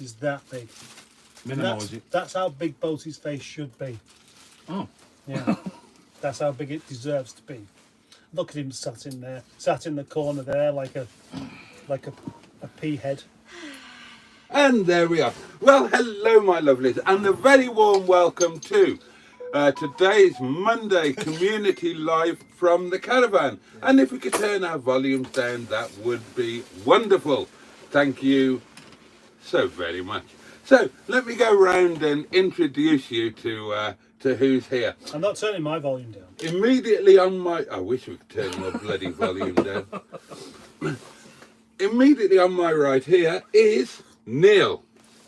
is that big. Minimise it. That's how big Boaty's face should be. Oh. Yeah. That's how big it deserves to be. Look at him sat in there, sat in the corner there like a pea head. And there we are. Well, hello, my lovelies, and a very warm welcome to today's Monday Community Live from the Caravan. And if we could turn our volumes down, that would be wonderful. Thank you so very much. So let me go round and introduce you to who's here. I'm not turning my volume down. Immediately on my... I wish we could turn my bloody volume down. Immediately on my right here is Neil,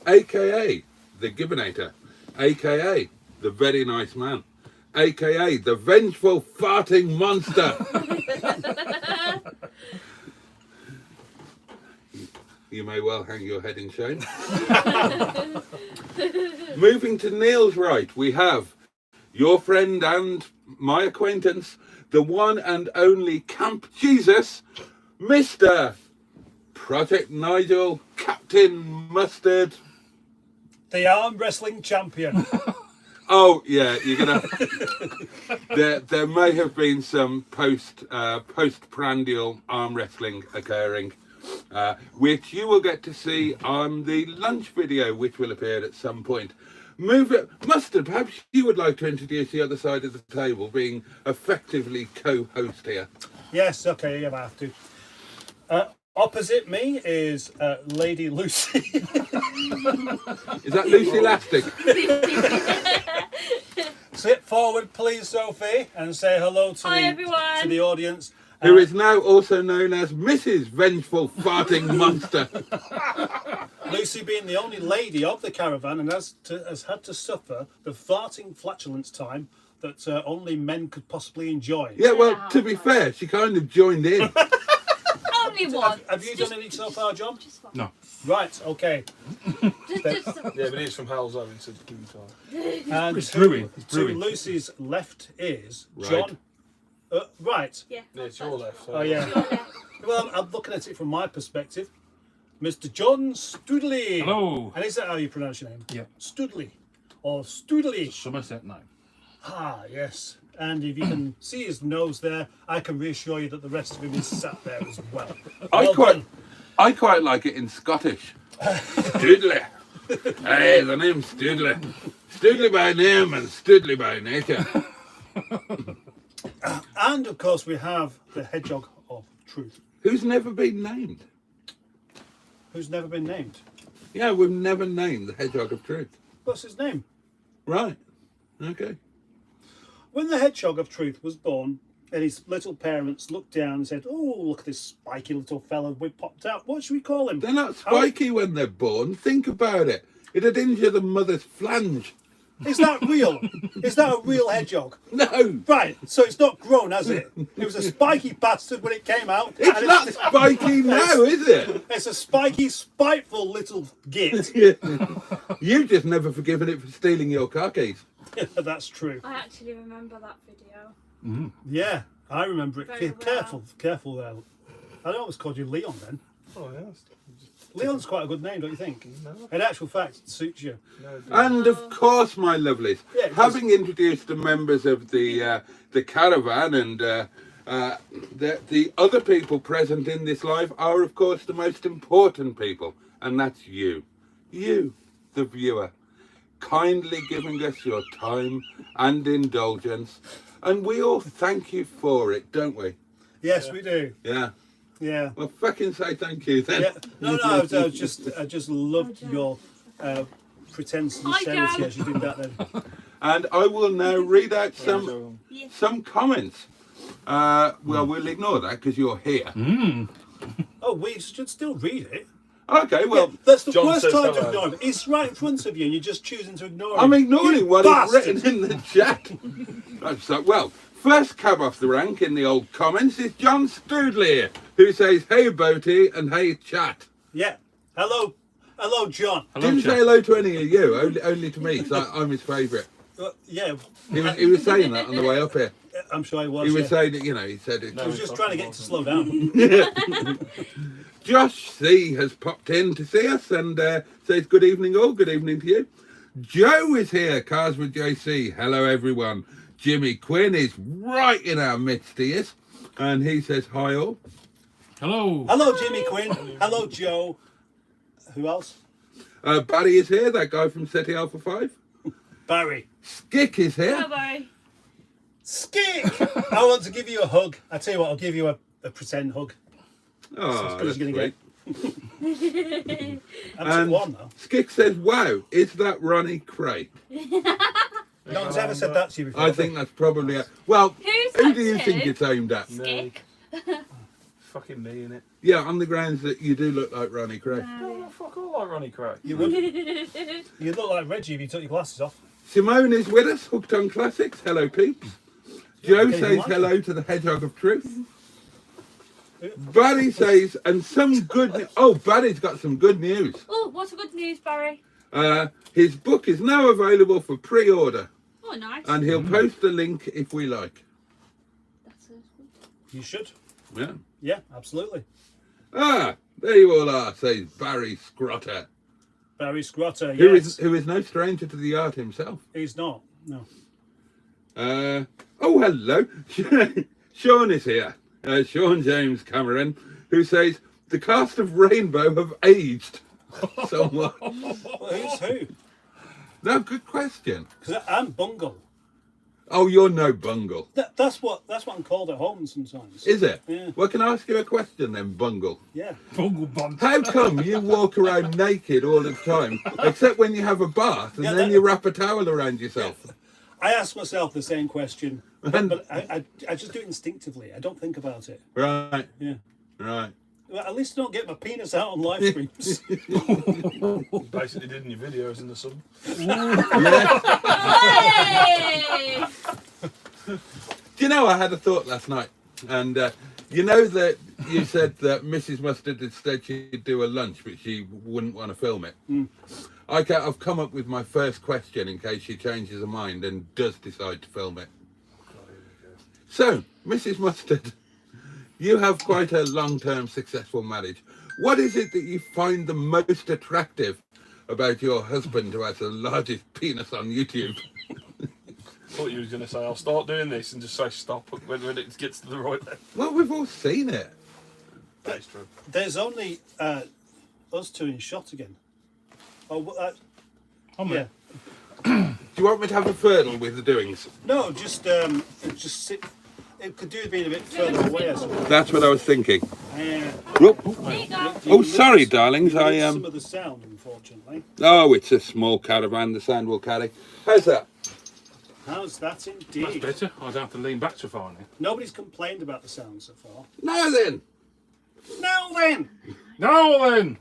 a.k.a. the Gibbinator, a.k.a. the very nice man, a.k.a. the vengeful farting monster. You may well hang your head in shame. Moving to Neil's right, we have your friend and my acquaintance, the one and only Camp Jesus, Mr. Project Nigel, Captain Mustard. The arm wrestling champion. Oh yeah, you're gonna. there may have been some postprandial arm wrestling occurring, which you will get to see on the lunch video, which will appear at some point. Mustard, perhaps you would like to introduce the other side of the table, being effectively co-host here. Yes, okay, yeah, I have to. Opposite me is Lady Lucy. Is that Lucy Elastic? Sit forward, please, Sophie, and say hello to, everyone. To the audience. Who is now also known as Mrs. Vengeful Farting Monster. Lucy being the only lady of the caravan and has had to suffer the farting flatulence time that only men could possibly enjoy. Yeah, well, to be fair, she kind of joined in. Only one. Have you done any so far, John? No. Right, okay. Yeah, but he's from Hell's Oven, so give him time. And It's brewing. It's to brewing. Lucy's left is Right. John. Right. Yeah. Yeah, it's your left. So Oh, yeah. Well, I'm looking at it from my perspective. Mr. John Studley. Hello. And is that how you pronounce your name? Yeah. Studley. Or Studley. Somerset name. Ah, yes. And if you can see his nose there, I can reassure you that the rest of him is sat there as well. Well done. I quite like it in Scottish. Studley. Hey, the name's Studley. Studley by name and Studley by nature. And of course, we have the Hedgehog of Truth, Who's never been named? who's never been named. Yeah, we've never named the Hedgehog of Truth. What's his name? Right. Okay. When the Hedgehog of Truth was born, and his little parents looked down and said, "Oh, look at this spiky little fella we popped out. What should we call him?" They're not spiky when they're born. Think about it. It'd injure the mother's flange. Is that real? Is that a real hedgehog? No. Right, so it's not grown, has it? It was a spiky bastard when it came out. It's and not spiky now, is it? It's a spiky, spiteful little git. You've just never forgiven it for stealing your car keys. That's true. I actually remember that video. Yeah, I remember it. Very well. Careful there. I always called you Leon then. Oh, yeah. Leon's quite a good name, don't you think? No. In actual fact, it suits you. And of course, my lovelies, Yeah, it having introduced the members of the caravan and the other people present in this live are, of course, the most important people, and that's you, the viewer, kindly giving us your time and indulgence, and we all thank you for it, don't we? Yes, we do. Yeah. Yeah. Well, fucking say thank you then. Yeah. No, I just loved your pretense sincerity as you did that then. And I will now read out some comments. Well, we'll ignore that because you're here. Oh, we should still read it. Okay, well, Yeah, that's the John worst says time to hello. ignore him. It's right in front of you and you're just choosing to ignore him. I'm ignoring what bastard. is written in the chat. Well, first cab off the rank in the old comments is John Studley, who says, "Hey, Boaty," and "Hey, chat." Yeah. Hello, John. Didn't say hello to any of you, only to me, so I'm his favourite. Yeah. He was saying that on the way up here. I'm sure he was. He was yeah. saying that, he said it. He was just trying to get him to slow down. Josh C has popped in to see us and says good evening all. Good evening to you. Joe is here, Cars with JC. Hello everyone. Jimmy Quinn is right in our midst, he is. And he says hi all. Hello. Hello, Jimmy Quinn. Hello, Joe. Who else? Barry is here, that guy from SETI Alpha 5. Barry. Skick is here. Hello, Barry. Skick! I want to give you a hug. I tell you what, I'll give you a pretend hug. Oh, good as that's you're gonna great. I took one though. Skick says, wow, is that Ronnie Cray? No one's ever said that to you before. I think that's probably a... Well, Who's who that do you to? think it's aimed at? Skick. Fucking me, innit? Yeah, on the grounds that you do look like Ronnie Cray. Oh, fuck all like Ronnie Craig. You would. You'd look like Reggie if you took your glasses off. Simone is with us, hooked on classics. Hello, peeps. Joe okay, says like hello to the Hedgehog of Truth. Barry says, and some good... Oh, Barry's got some good news. Oh, what's a good news, Barry? His book is now available for pre-order. Oh, nice. And he'll post the link if we like. That's good. You should. Yeah. Yeah, absolutely. Ah, there you all are, says Barry Scrotter. Barry Scrotter, Who yes. is no stranger to the art himself. He's not. No. Oh, hello. Sean is here. Sean James Cameron, who says, the cast of Rainbow have aged somewhat. Well, who's who? No, good question. Because I'm Bungle. Oh, you're no bungle. That's what I'm called at home sometimes. Is it? Yeah. Well, can I ask you a question then, bungle? Yeah. Bungle bun. How come you walk around naked all the time, except when you have a bath and Yeah, then that- you wrap a towel around yourself? I ask myself the same question, And- but I just do it instinctively. I don't think about it. Right, Yeah. right. Well, at least I don't get my penis out on live streams. Basically did in your videos in the sun. Yeah. Hey! Do you know, I had a thought last night, and you know that you said that Mrs. Mustard had said she'd do a lunch, but she wouldn't want to film it. I've come up with my first question in case she changes her mind and does decide to film it. So, Mrs. Mustard, you have quite a long-term successful marriage. What is it that you find the most attractive about your husband who has the largest penis on YouTube? Thought you was going to say, I'll start doing this and just say stop when it gets to the right level. Well, we've all seen it. That's true. There's only us two in shot again. Oh, I'm yeah. Do you want me to have a fertile with the doings? No, just sit. It could do with being a bit further away. Or something. That's what I was thinking. Yeah. Whoop. There you go. Oh, sorry, darlings. I Some of the sound, unfortunately. Oh, it's a small caravan. The sound will carry. How's that? How's that That's indeed? better. I don't have to lean back so far now. Nobody's complained about the sound so far. Now then. Now then, Now then!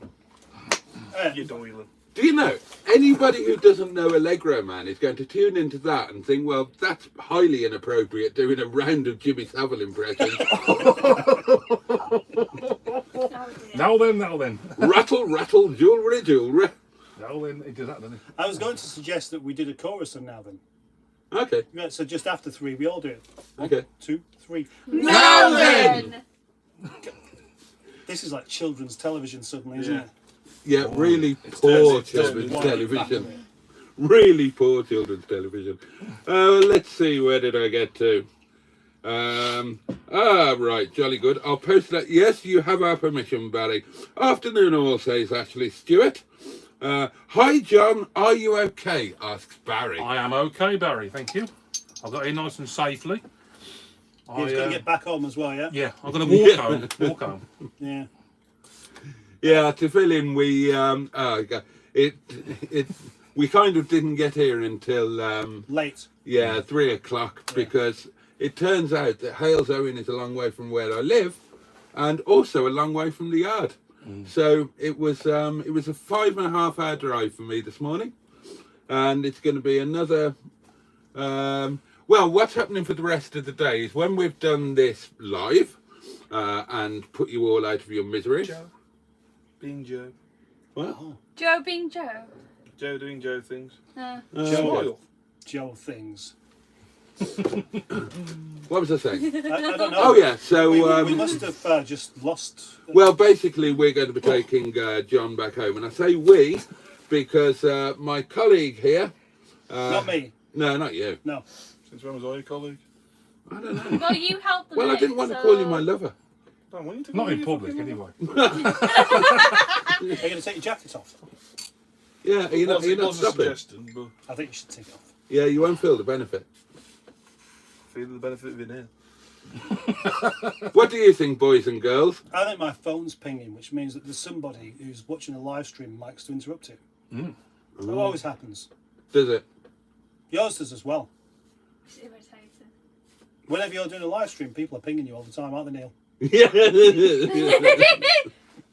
You're doiling. Do you know, anybody who doesn't know Allegro Man is going to tune into that and think, well, that's highly inappropriate doing a round of Jimmy Savile impressions. Oh, dear. Now then, now then. Rattle, rattle, jewellery, jewellery. Now then, he does that, doesn't he? I was going to suggest that we did a chorus on now then. Okay, Yeah, so just after three, we all do it. okay. 2, 3. Now then! This is like children's television suddenly, isn't it? Yeah, really poor it's turned children's one television. Really poor children's television. Let's see, where did I get to? Right, jolly good. I'll post that. Yes, you have our permission, Barry. Afternoon all, says Ashley Stewart. Hi, John. Are you okay? Asks Barry. I am okay, Barry, thank you. I got here nice and safely. He's going to get back home as well, yeah? Yeah, I'm going to walk home. Walk home. Yeah. Yeah, to fill in, we we kind of didn't get here until Late. 3 o'clock because it turns out that Hales Owen is a long way from where I live, and also a long way from the yard. So it was a 5.5 hour drive for me this morning, and it's going to be another. Well, what's happening for the rest of the day is when we've done this live and put you all out of your misery. Joe. Being Joe. What? Joe being Joe. Joe doing Joe things. Joe. Smile. Joe things. What was I saying? I don't know. Oh yeah, so we must have just lost. well, basically we're going to be taking John back home, and I say we because my colleague here. Not me. No, not you. No. Since when was I your colleague? I don't know. Well, you helped them. Well, I didn't want to call you my lover. Don't want you to Not call in me public, fucking anyway. Are you going to take your jacket off? Yeah, you're not It was a stopping. suggestion, but I think you should take it off. Yeah, you won't feel the benefit. feel the benefit of it here. What do you think, boys and girls? I think my phone's pinging, which means that there's somebody who's watching a live stream and likes to interrupt it. That always happens. Does it? Yours does as well. It's irritating. Whenever you're doing a live stream, people are pinging you all the time, aren't they, Neil? Yeah.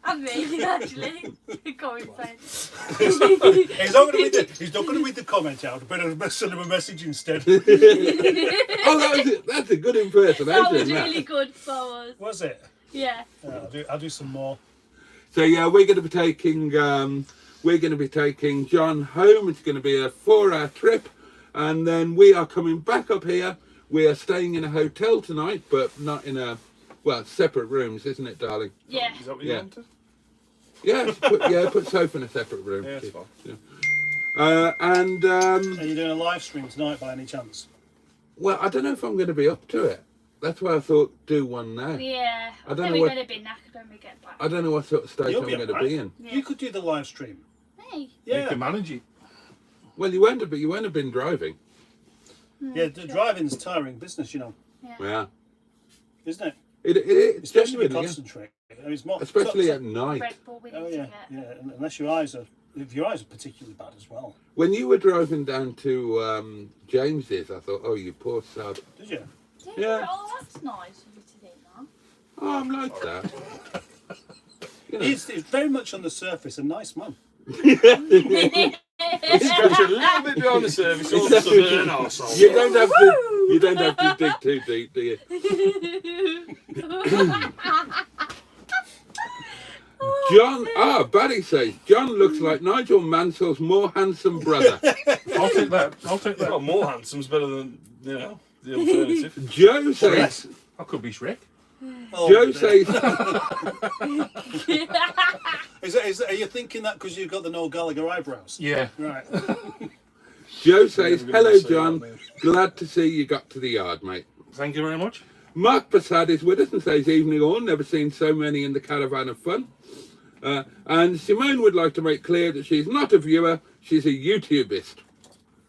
I'm me, actually. Comment sense. He's not going to read the comment out. Better send him a message instead. Oh, that was it. That's a good impersonation. That was that. really good for us. Was it? Yeah. I'll do some more. So yeah, we're going to be taking John home. It's going to be a 4-hour trip, and then we are coming back up here. We are staying in a hotel tonight, but not in separate rooms, isn't it, darling? Yeah. Is that what Yeah. you wanted? Yeah, put Sophie in a separate room. Yeah, it's fine. Are you doing a live stream tonight by any chance? Well, I don't know if I'm going to be up to it. That's why I thought do one now. Yeah. I don't know we're what- going to be knackered when we get back. I don't know what sort of state You'll I'm be going to alright. be in. Yeah. You could do the live stream. Hey. You Yeah. can manage it. Well, you won't have been driving. Yeah, the driving's tiring business, you know, Yeah. isn't it? It Especially if you genuinely, yeah. concentrate. I mean, it's more, Especially at night. Red Bull we need Oh to yeah, get. yeah. Unless your eyes are particularly bad as well. When you were driving down to James's, I thought, oh, you poor sod. Did you? Yeah. Oh, that's nice of you to do that. Oh, I'm like that. You know. He's very much on the surface a nice man. Scratch a little bit behind the surface, all of a sudden an arsehole. You don't have to dig too deep, do you? John, Barry says, John looks like Nigel Mansell's more handsome brother. I'll take that. Well, more handsome's better than, the alternative. Joe says, I could be Shrek. Oh, Joe dear. says, Are you thinking that because you've got the Noel Gallagher eyebrows? Yeah. Right. Joe says, Never gonna hello, say John. that, mate. Glad to see you got to the yard, mate. Thank you very much. Mark Passad is with us and says, evening all, never seen so many in the caravan of fun. And Simone would like to make clear that she's not a viewer, she's a YouTubist.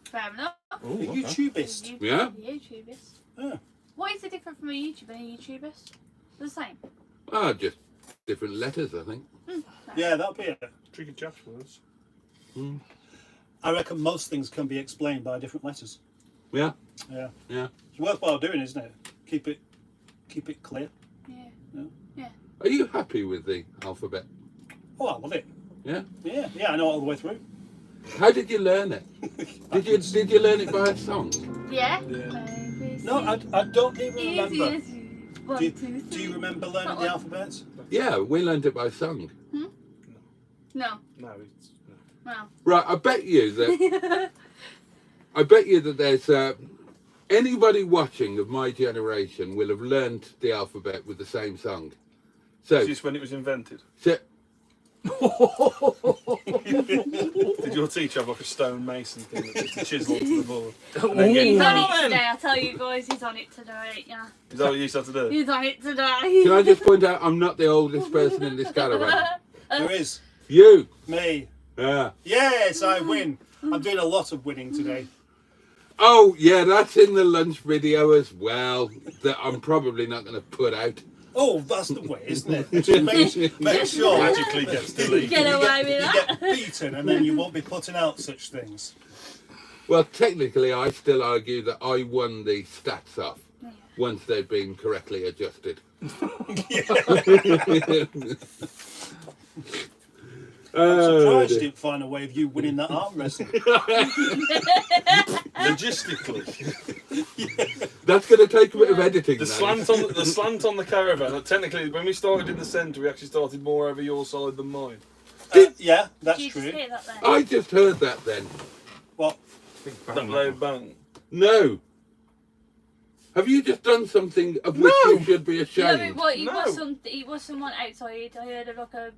Fair enough. Oh, The okay. YouTubist. Yeah? YouTubers. Yeah. What is the difference from a YouTuber and a YouTubist? The same. Just different letters, I think. Yeah, that'll be it. Tricky chaps words. I reckon most things can be explained by different letters. Yeah, Yeah. yeah. It's worthwhile doing, isn't it? Keep it clear. Yeah. Are you happy with the alphabet? Oh, I love it. Yeah. Yeah, I know it all the way through. How did you learn it? Did you learn it by a song? Yeah. No, I don't even remember. Do you Do remember learning the alphabet? Yeah, we learned it by song. No. No, it's... No. Right, I bet you that there's anybody watching of my generation will have learned the alphabet with the same song. So, Is this when it was invented? so Did your teacher have like a stone mason thing that just chisel onto the board? And then He's get... on it today, I tell you guys, he's on it today, yeah. Is that what you used to have to do? He's on it today. can I just point out I'm not the oldest person in this caravan. There is. You. Me. Yeah. Yes, I win. I'm doing a lot of winning today. Oh, yeah, that's in the lunch video as well, that I'm probably not going to put out. Oh, that's the way, isn't it? Just make sure Magically gets deleted. Get away with you that. get beaten and then you won't be putting out such things. Well, technically, I still argue that I won the stats off once they've been correctly adjusted. I'm surprised you didn't find a way of you winning that arm wrestling. Logistically, That's going to take a bit of editing. the that slant is. on the caravan. Technically, when we started in the centre, we actually started more over your side than mine. Yeah, that's Did you true. just hear that then? I just heard that then. What? That loud bang. No. Have you just done something of which you should be No, ashamed? it was someone outside. I heard like a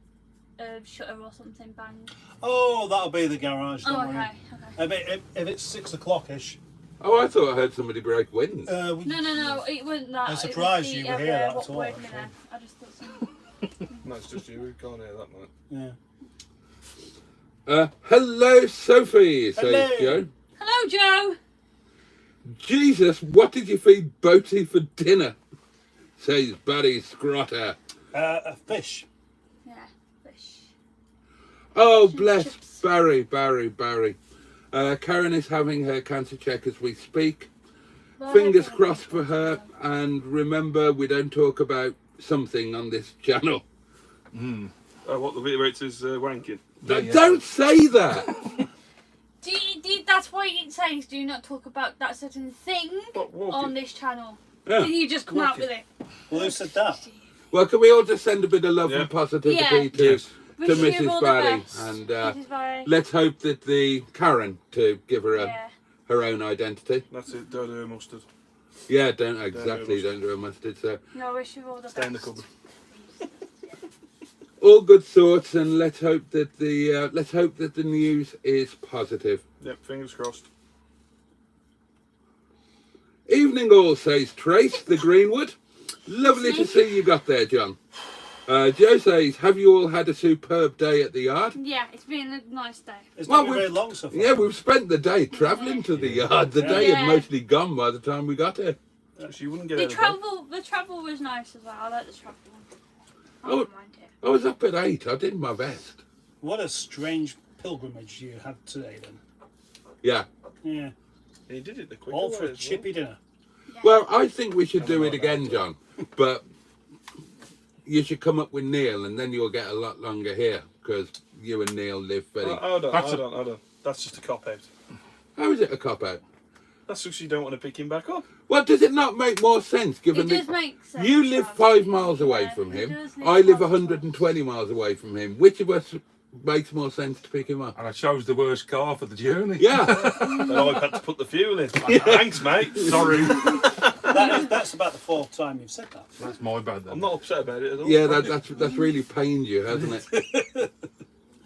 shutter or something bang. Oh, that'll be the garage. Don't Oh, worry. okay. If it's 6 o'clock-ish, Oh, I thought I heard somebody break windows. No, it wasn't that. I'm surprised it was you the were other, here at what all, word actually. minute. I just thought something. No, it's just you. We can't hear that, mate. yeah. Hello, Sophie, says Hello. Joe. Hello, Joe. Jesus, what did you feed Boaty for dinner? Says Barry Scrotter. A fish. Yeah, fish. Oh, Chips, bless chips. Barry. Karen is having her cancer check as we speak. Well, Fingers hopefully- crossed for her. And remember, we don't talk about something on this channel. What the bit where it says wanking? Don't say that. That's why it says do not talk about that certain thing What, walking? on this channel. Yeah. Then you just come out with it. Well, who said that? Well, can we all just send a bit of love Yeah. and positivity Yeah. to Yes. Wish you Mrs. all the Barry? best. And Mrs. Barry. let's hope that the Karen to give her Yeah. her own identity. That's it. Don't do mustard. Yeah, Don't don't do a mustard. So No, I wish you all the Stay in the best. cupboard. all good thoughts, and let's hope that the news is positive. Yep, fingers crossed. Evening all, says Trace the Greenwood. Lovely to see you got there, John. Joe says, have you all had a superb day at the yard? Yeah, it's been a nice day. It's Well, not been very long so far. Yeah, we've spent the day travelling to the yard. The day had Yeah. mostly gone by the time we got here. So you wouldn't get The out of bed. the travel was nice as well. I like the travel. I Oh. don't mind it. I was up at 8. I did my best. What a strange pilgrimage you had today, then. Yeah. Yeah. And he did it the quick All way for a as chippy dinner. Well, I think we should do it again, John. But you should come up with Neil, and then you'll get a lot longer here, because you and Neil live very... Hold That's on. That's just a cop out. How is it a cop-out? That's because you don't want to pick him back up. Well, does it not make more sense, given It does that make sense. you live Trav. 5 miles away Yeah, from it him, does make I live sense. 120 miles away from him. Which of us makes more sense to pick him up? And I chose the worst car for the journey. Yeah. And I've had to put the fuel in. Thanks, mate. Sorry. That's about the 4th time you've said that. That's my bad then. I'm not upset about it at all. Yeah, that's really pained you, hasn't it?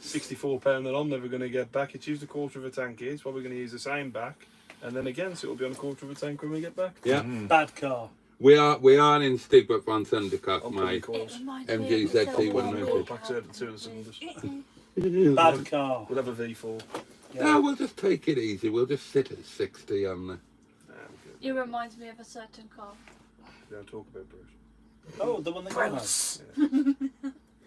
£64 that I'm never going to get back. It's used a quarter of a tank here. It's probably going to use the same back. And then again, so it'll be on a quarter of a tank when we get back. Yeah. Bad car. We are in Stigbert van Sundercock, I'm putting mate. calls. It reminds me of MGZT the 190. film. Back to two of the cylinders. Bad car. We'll have a V4. No, we'll just take it easy. We'll just sit at 60 on the... Nah, we It reminds me of a certain car. don't talk about Bruce. Oh, the one that got us.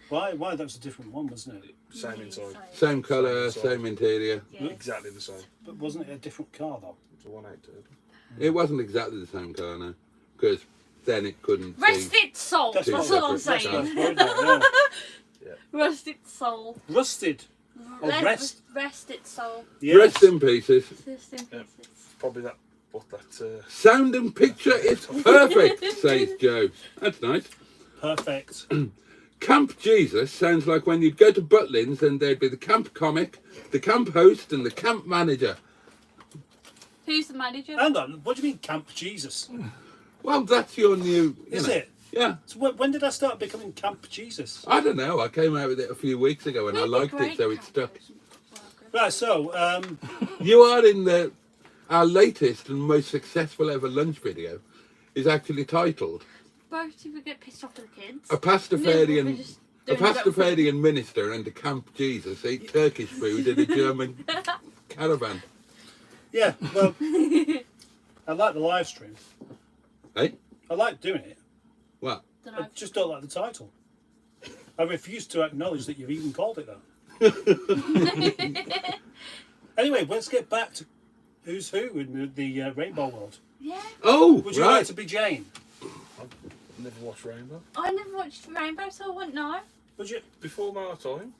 Why? That was a different one, wasn't it? Same inside. Same colour, same interior. Yeah. Exactly the same. But wasn't it a different car, though? It's a 1.8 turbo. It wasn't exactly the same car, no. Because then it couldn't Rest be... its soul. That's That's what- all I'm That's saying. nice word, isn't it? Rest its soul. Yeah. Rusted. Oh, rest. Rest its soul. Yes. Rest in pieces. Rest in Yep. pieces. Probably that. What that? Sound and picture is perfect, says Joe. That's nice. Perfect. Camp Jesus sounds like when you'd go to Butlins and there'd be the camp comic, the camp host and the camp manager. Who's the manager? Hang on. What do you mean, Camp Jesus? Well, that's your new... Is it? Yeah. So when did I start becoming Camp Jesus? I don't know. I came out with it a few weeks ago and I liked it, so it stuck. Right. So You are in our latest and most successful ever lunch video is actually titled Both people get pissed off at the kids. A Pastafarian minister and a Camp Jesus eat Turkish food in a German caravan. yeah. Well, I like the live stream. Hey? I like doing it. What? I just don't like the title. I refuse to acknowledge that you've even called it that. Anyway, let's get back to who's who in the Rainbow World. Yeah. Oh, Would you like right. to be Jane? Never watched Rainbow. I never watched Rainbow, so I wouldn't know. Would you? Before my time.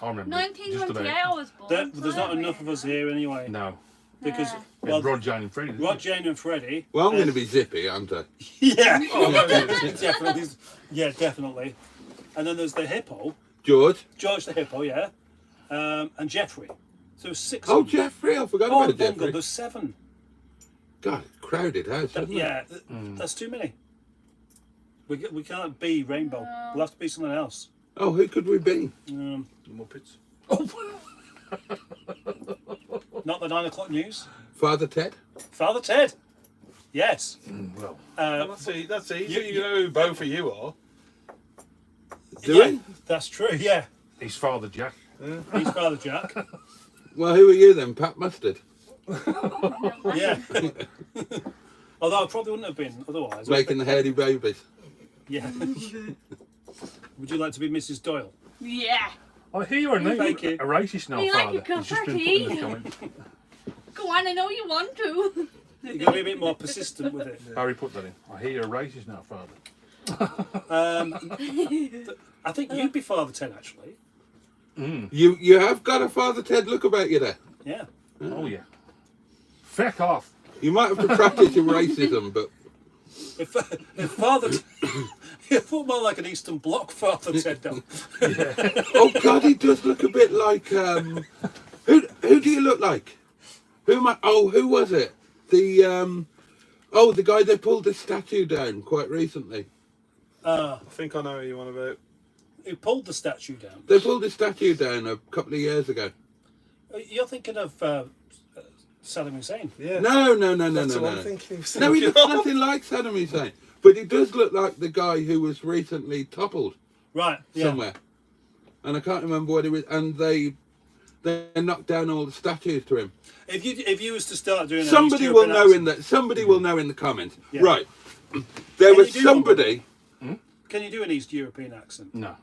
I remember. Just 1928 about. I was born. There's not enough of us here anyway. No. Because Yeah. well, Rod, Jane and Freddie. didn't Rod, it? Jane, and Freddie. Well, I'm going to be zippy, aren't I? Yeah. Oh, definitely. Yeah, definitely. And then there's the hippo, George? George the hippo, yeah, and Jeffrey. So 6. Oh, Jeffrey. I forgot Oh, about Bungle, Jeffrey. there's 7. God, crowded house, isn't it? Yeah, that's too many. We can't be Rainbow. We'll have to be something else. Oh, who could we be? The Muppets. Not the 9 o'clock news. Father Ted? Father Ted. Yes. Well, That's easy. You know who both of you are. Do yeah, we? that's true. Yeah, his father Jack. he's Father Jack. Well, who are you then? Pat Mustard? Yeah. Although I probably wouldn't have been otherwise. Making the hairy babies. Yeah. Would you like to be Mrs. Doyle? Yeah. I hear you're a Thank you. racist now, You like father. your cup He's just been of put in the tea? comments. Go on, I know you want to. You're going to be a bit more persistent with it. Barry put that in. I hear you're a racist now, father. I think you'd be Father Ted, actually. You have got a Father Ted look about you there. Yeah. Oh yeah. Feck off. You might have to practice your racism, but If Father you look more like an Eastern Bloc Father Ted, though. oh God, he does look a bit like who do you look like? Who was it? The guy they pulled the statue down quite recently. I think I know who you want about. Who pulled the statue down? They pulled the statue down a couple of years ago. You're thinking of Saddam Hussein. Yeah. No. That's what I'm thinking. No, he looks nothing like Saddam Hussein, but he does look like the guy who was recently toppled Right. Yeah. somewhere, and I can't remember what it was. And they knocked down all the statues to him. If you was to start doing Somebody will know in the comments. Yeah. Right, there Can was you do one? somebody. Can you do an East European accent? No.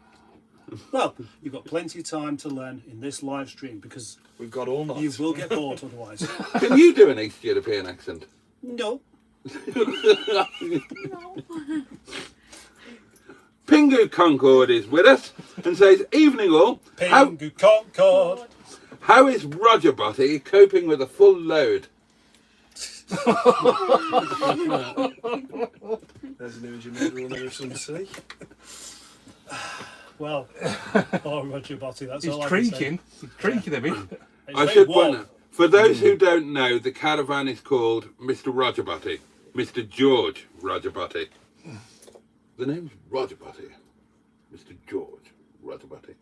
Well, you've got plenty of time to learn in this live stream because We've got all night. you will get bored otherwise. Can you do an East European accent? No. Pingu Concord is with us and says, "Evening all. Pingu Concord. How is Roger Boaty coping with a full load?" There's an image of me we'll never soon see. Well, oh Roger Boaty, that's He's all I can say. creaking. He's creaking a bit. It's I very should warm. point out, for those who don't know, the caravan is called Mr. Roger Boaty, Mr. George Roger Boaty. The name's Roger Boaty, Mr. George Roger Boaty.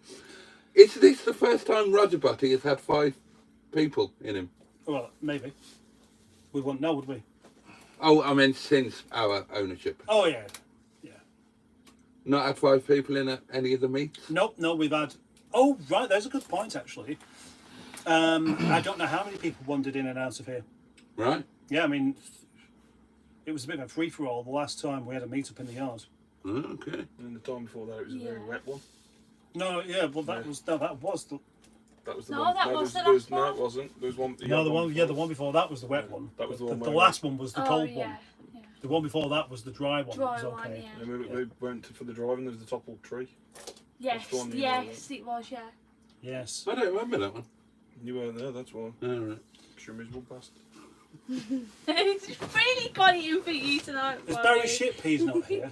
Is this the first time Roger Boaty has had 5 people in him? Well, maybe. We wouldn't know, would we? Oh, I mean since our ownership. Oh yeah. Not had 5 people in any of the meets? Nope, no, we've had. Oh right, there's a good point actually. I don't know how many people wandered in and out of here. Right. Yeah, I mean, it was a bit of a free for all the last time we had a meet up in the yard. Oh, okay. And the time before that, it was a very Yeah. wet one. No, yeah, well that Yeah. was the That was the No, one. that there was the there last No, one. it wasn't. There was one. no the one. Yeah, the one before that was the wet one. That was the the, one the where last one was the Oh cold yeah. one. The one before that was the dry one. Dry it was one, okay. yeah. And we went for the driving. There was the toppled tree. Yes, the one you yes, it was, yeah. Yes. I don't remember that one. You weren't there. That's why. All right. You're a miserable bastard. It's really funny you think you tonight. Is Barry Shitpeas not here?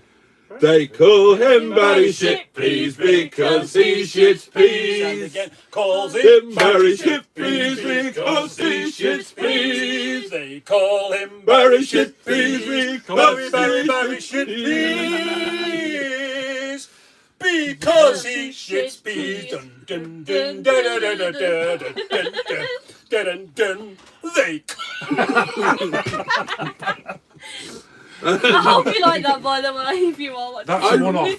They call him Barry Shitpeas because he shits And peas. again, calls Him him Barry Shitpeas because he shits peas. They call him Barry Shitpeas because Barry he Shitpeas because he shits peas. Dun dun dun dun dun dun dun dun dun dun dun dun. They. I hope you like that, by the way, if you are watching. That's a one-off.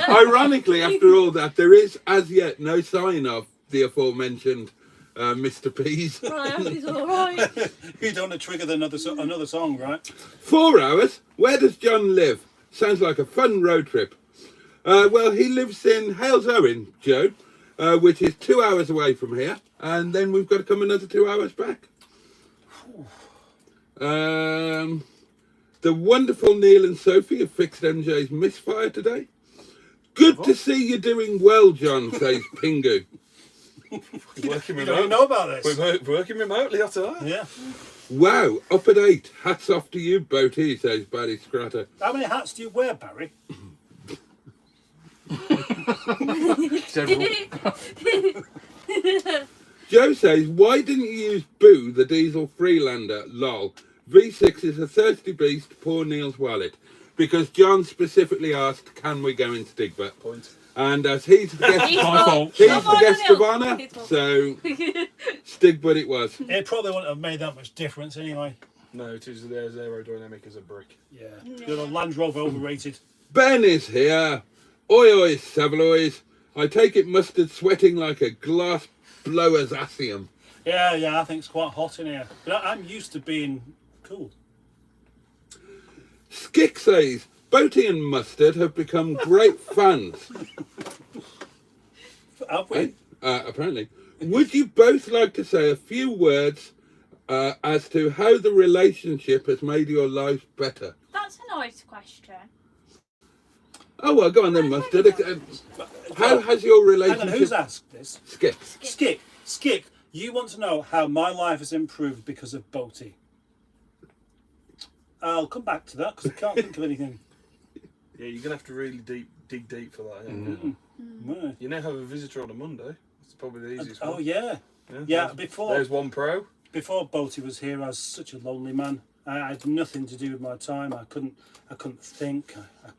Ironically, after all that, there is as yet no sign of the aforementioned Mr. Peas. I hope he's alright. You don't want to trigger another song, right? 4 hours? Where does John live? Sounds like a fun road trip. Well, he lives in Hales Owen, Joe, which is 2 hours away from here. And then we've got to come another 2 hours back. The wonderful Neil and Sophie have fixed MJ's misfire today. Good to see you doing well, John, says Pingu. We're working You don't even remote. know about this. We're working remotely after that. Yeah. Wow, up at 8. Hats off to you, Boaty, says Barry Scratter. How many hats do you wear, Barry? Several. Joe says, why didn't you use Boo, the diesel Freelander, lol? V6 is a thirsty beast, poor Neil's wallet. Because John specifically asked, can we go in Stigbert? Point. And as he's the guest, My fault. he's Come the on, guest Neil. of honour, His fault. so Stigbert it was. It probably wouldn't have made that much difference anyway. No, it is as aerodynamic as a brick. Yeah. The other Land Rover overrated. Ben is here. Oi oi, Savaloys. I take it mustard sweating like a glass blower's asium. Yeah, I think it's quite hot in here. But I'm used to being cool. Skick says, Boaty and Mustard have become great fans. Have we? Apparently. Would you both like to say a few words as to how the relationship has made your lives better? That's a nice question. Oh, well, go on then, Mustard. How has your Hang on, relationship... who's asked this? Skip. Skip, you want to know how my life has improved because of Boaty. I'll come back to that because I can't think of anything. Yeah, you're gonna have to really dig deep for that. Right. You now have a visitor on a Monday. It's probably the easiest Oh one. yeah. There's Before one pro. Boaty was here, I was such a lonely man. I had nothing to do with my time. I couldn't think. I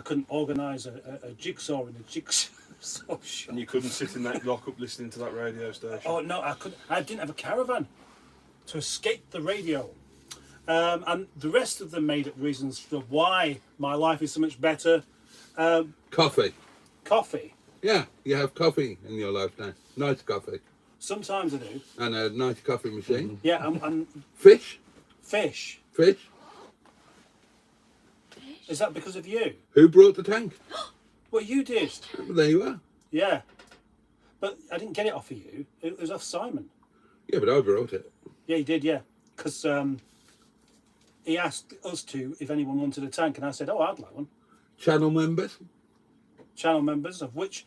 couldn't organise a jigsaw in a jigsaw shop. And you couldn't sit in that lock-up listening to that radio station. Oh no, I didn't have a caravan to escape the radio. And the rest of them made up reasons for why my life is so much better. Coffee. Coffee. Yeah, you have coffee in your life now. Nice coffee. Sometimes I do. And a nice coffee machine. Yeah, and Fish. fish. Fish. Is that because of you? Who brought the tank? Well, you did. There you are. Yeah. But I didn't get it off of you. It was off Simon. Yeah, but I brought it. Yeah, he did, yeah. Because he asked us if anyone wanted a tank, and I said, oh, I'd like one. Channel members. Channel members, of which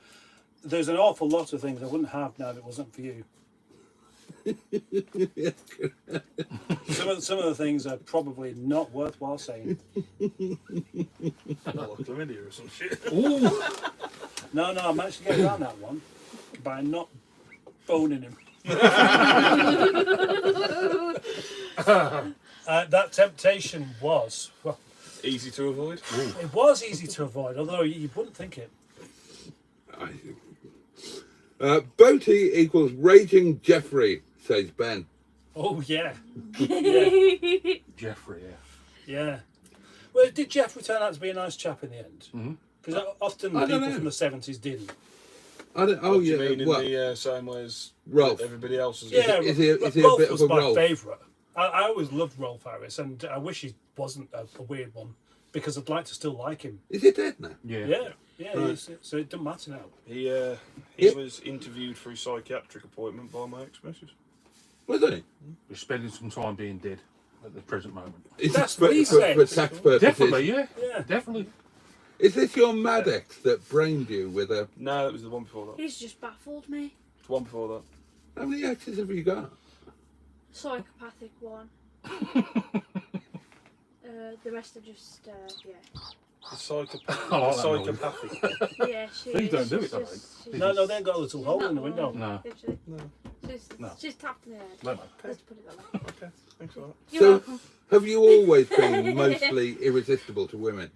there's an awful lot of things I wouldn't have now if it wasn't for you. Some of the things are probably not worthwhile saying. Not like chlamydia or some shit. Ooh. No, I managed to get around that one by not boning him. That temptation was, well, Easy to avoid. it was easy to avoid, although you wouldn't think it. Boaty equals raging Jeffrey, says Ben. Oh, yeah. Yeah. Jeffrey, yeah. Yeah. Well, did Jeffrey turn out to be a nice chap in the end? Because often I don't people know. from the 70s didn't. I don't, oh What do you yeah, mean in what? the same way as Rolf. everybody else has Yeah, Is he a Rolf bit was of a my Rolf? favourite. I always loved Rolf Harris, and I wish he wasn't a weird one, because I'd like to still like him. Is he dead now? Yeah, Right. so it doesn't matter now. He Yep. was interviewed for his psychiatric appointment by my ex-missus. Was he? We're spending some time being dead at the present moment. Is That's this what he said. for tax purposes? Definitely, yeah. Yeah. Definitely. Is this your mad ex that brained you with a... No, it was the one before that. He's just baffled me. The one before that. How many exes have you got? Psychopathic one. The rest are just, yeah. The psychopath. I like the that noise. psychopathic. Yeah, she Please is. don't do She's it, don't just- they? she's No, just- they ain't got a little hole in the window. No. Literally. No. No. She's tapped in the head. No, no. Let's put it that way. Okay, thanks for that. You're So, welcome. have you always been mostly irresistible to women?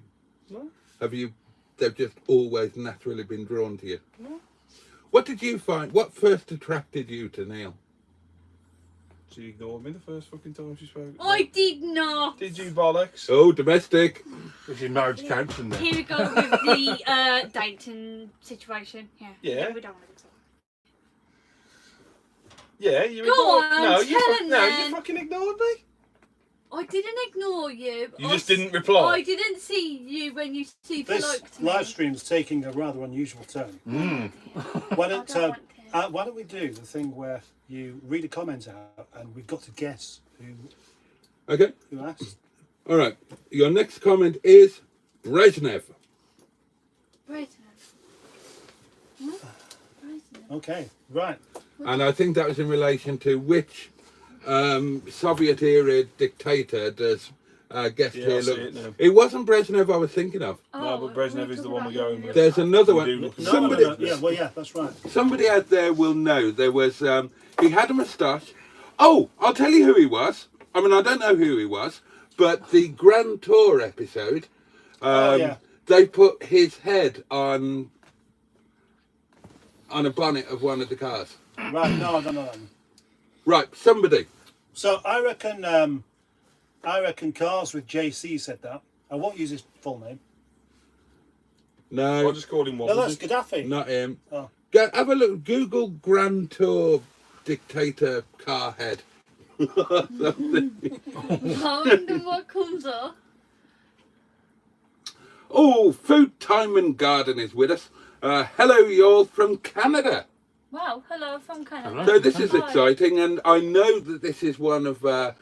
No. Have you... They've just always naturally been drawn to you? No. What did you find... What first attracted you to Neil? She ignored me the first fucking time she spoke. I did not. Did you, bollocks? Oh, domestic. This is marriage counselling there. Here we go with the dating situation. Yeah. We don't want to talk. Yeah, you Go ignored on, No, you tell him no, then. you fucking ignored me. I didn't ignore you. You just didn't reply. I didn't see you when you super This liked me. live stream's taking a rather unusual turn. Why don't, I don't want to. why don't we do the thing where you read a comment out and we've got to guess Okay. who asked? All right. Your next comment is Brezhnev. Brezhnev. Huh? Brezhnev. Okay, right. And I think that was in relation to which Soviet era dictator does guest Yeah, here I see look. it now. It wasn't Brezhnev I was thinking of. No, but Brezhnev is the one we're going with. There's another We one. do look at Somebody, No. Yeah, well, yeah, that's right. somebody out there will know. There was he had a moustache. Oh, I'll tell you who he was. I mean, I don't know who he was, but the Grand Tour episode, they put his head on a bonnet of one of the cars. Right, no, I don't know that. Right, somebody. So I reckon Cars with JC said that. I won't use his full name. No, I'll just call him No, that's Wobbledy. Gaddafi. not him. Oh. Go, have a look. Google Grand Tour dictator car head. I wonder what comes up. Oh, Food Time and Garden is with us. Hello, y'all from Canada. Wow, hello from Canada. So this is Hi. exciting, and I know that this is one of the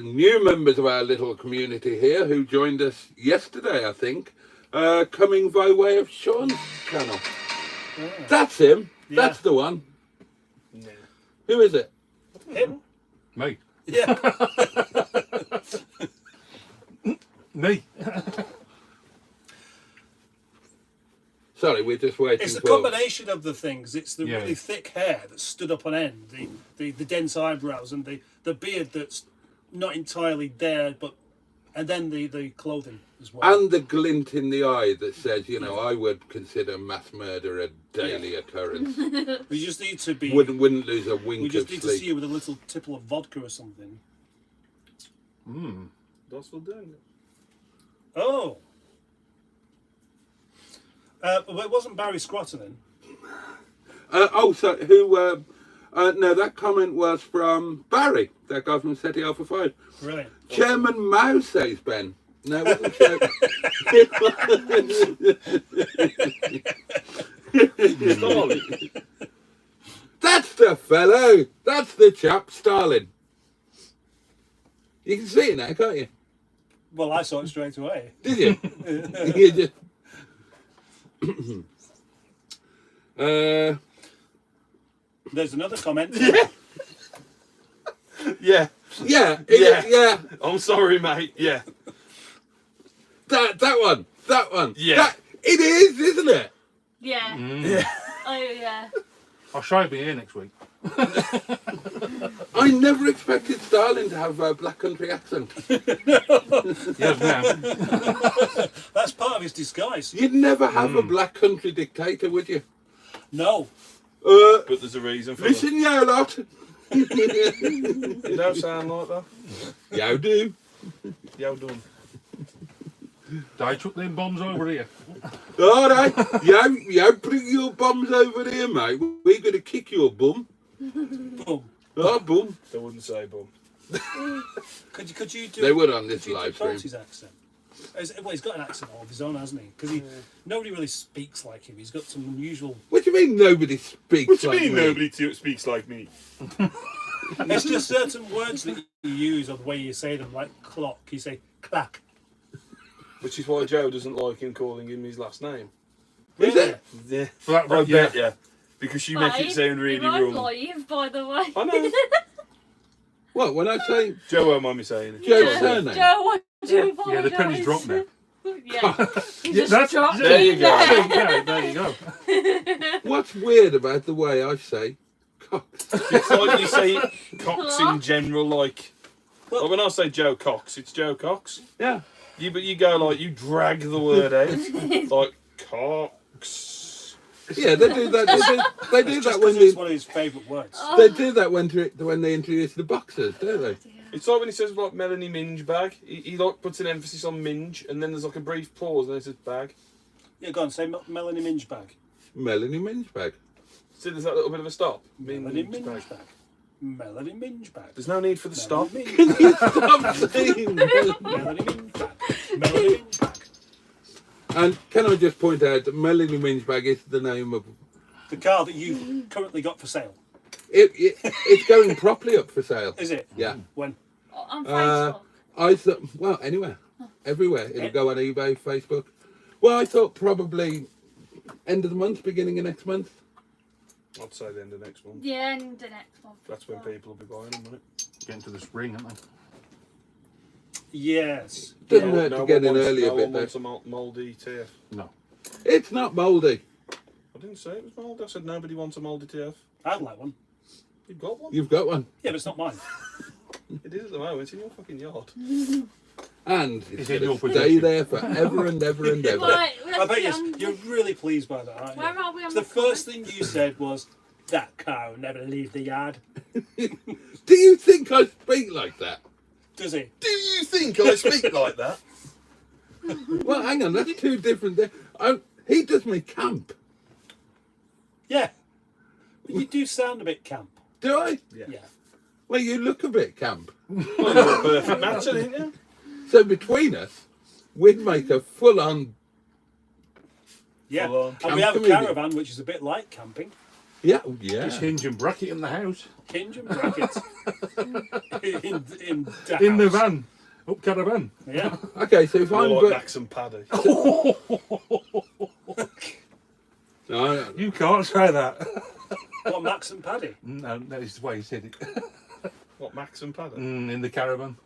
new members of our little community here who joined us yesterday, I think, coming by way of Sean's channel. Yeah. That's him. Yeah. That's the one. Yeah. Who is it? Him? Me. Yeah. Me. Sorry, we're just waiting It's the for... combination of the things. It's the Yeah. really thick hair that stood up on end, the dense eyebrows, and the beard that's not entirely there, and then the clothing as well. And the glint in the eye that says, you know, I would consider mass murder a daily occurrence. We just need to be. Wouldn't lose a wink We of just need to sleep. see you with a little tipple of vodka or something. That's what doing it. Oh. But it wasn't Barry Scrotter then. So who? No, that comment was from Barry, that guy from SETI Alpha 5. Brilliant. Chairman Mao, says Ben. No, it wasn't Chairman. Stalin. That's the fellow. That's the chap, Stalin. You can see it now, can't you? Well, I saw it straight away. Did you? You just... There's another comment. Yeah. Yeah, Yeah. I'm sorry, mate. Yeah. That one. Yeah. It is, isn't it? Yeah. Yeah. Oh yeah. I'll show you here next week. I never expected Stalin to have a black country accent. Yes, now. That's part of his disguise. You'd never have a black country dictator, would you? No. But there's a reason for it. Listen, you lot. You don't sound like that. You do. Yo, done. They took them bombs over here. All right. You bring your bombs over here, mate. We're going to kick your bum. Boom. Oh, bum. They wouldn't say bum. Could you do? They would on this could you do live stream. Boaty's accent? Well, he's got an accent all of his own, hasn't he? Because nobody really speaks like him. He's got some unusual. What do you mean nobody speaks What do you like mean me? nobody speaks like me? It's just certain words that you use or the way you say them, like clock. You say clack. Which is why Joe doesn't like him calling him his last name. Is it? Yeah. For that, I yeah. bet, yeah. Because you make it sound really You're wrong. live, by the way. I know. What, when I say Joe won't mind me saying it. Joe's Yeah. surname? Joe, I do Yeah, apologise. the penny's dropped now. Yeah. Yeah, that's There you go. Yeah, there you go. What's weird about the way I say cock? It's like you say Cox in general, like when I say Joe Cox, it's Joe Cox. Yeah. But you go like, you drag the word out, like Cox. Yeah, they do that. They do Just that because when it's they, one of his favourite words. they do that when they introduce the boxers, don't they? It's like when he says like Melanie Minge bag, he like puts an emphasis on minge, and then there's like a brief pause, and then it says bag. Yeah, go on, say Melanie Minge bag. Melanie Minchbag. So there's that little bit of a stop. Melanie Minge Minge bag. bag. Melanie Minge bag. There's no need for the stop. Melanie Minge bag. Stop saying that. Melanie Minge bag. Melanie Minge bag. And can I just point out that Melanie Minchbag is the name of The car that you've currently got for sale. it's going properly up for sale. Is it? Yeah. When? On Facebook. I thought, well, anywhere, everywhere. It'll go on eBay, Facebook. Well, I thought probably end of the month, beginning of next month. I'd say the end of next month. Yeah, and the next one. That's when people will be buying them, won't it? Getting to the spring, aren't they? Yes. Doesn't Yeah. hurt to get in early a no bit one though. wants a mouldy TF. No. It's not mouldy. I didn't say it was mouldy. I said nobody wants a mouldy TF. I'd like one. You've got one. You've got one. Yeah, but it's not mine. It is at the moment. It's in your fucking yard. And It's it's in going your to stay possession. there forever and ever and ever. Right, I bet you're really pleased by that, aren't you? Where are we on The the first thing you said was, that car will never leave the yard. Do you think I speak like that? Does he? Do you think I speak like that? Well, hang on, that's two different things. He does me camp. Yeah. But you do sound a bit camp. Do I? Yeah. Well, you look a bit camp. Well, you're a perfect match, ain't you? So between us, we'd make a full-on... Yeah. Full on. And we have a Camp comedian. caravan, which is a bit like camping. Yeah, It's yeah. hinge and bracket in the house. Hinge and bracket. in the In the house. van. Up Caravan. Yeah. Okay, so if I'm... More like Max and Paddy. No, You can't say that. What, Max and Paddy? No, that is the way he said it. What, Max and Paddy? In the Caravan.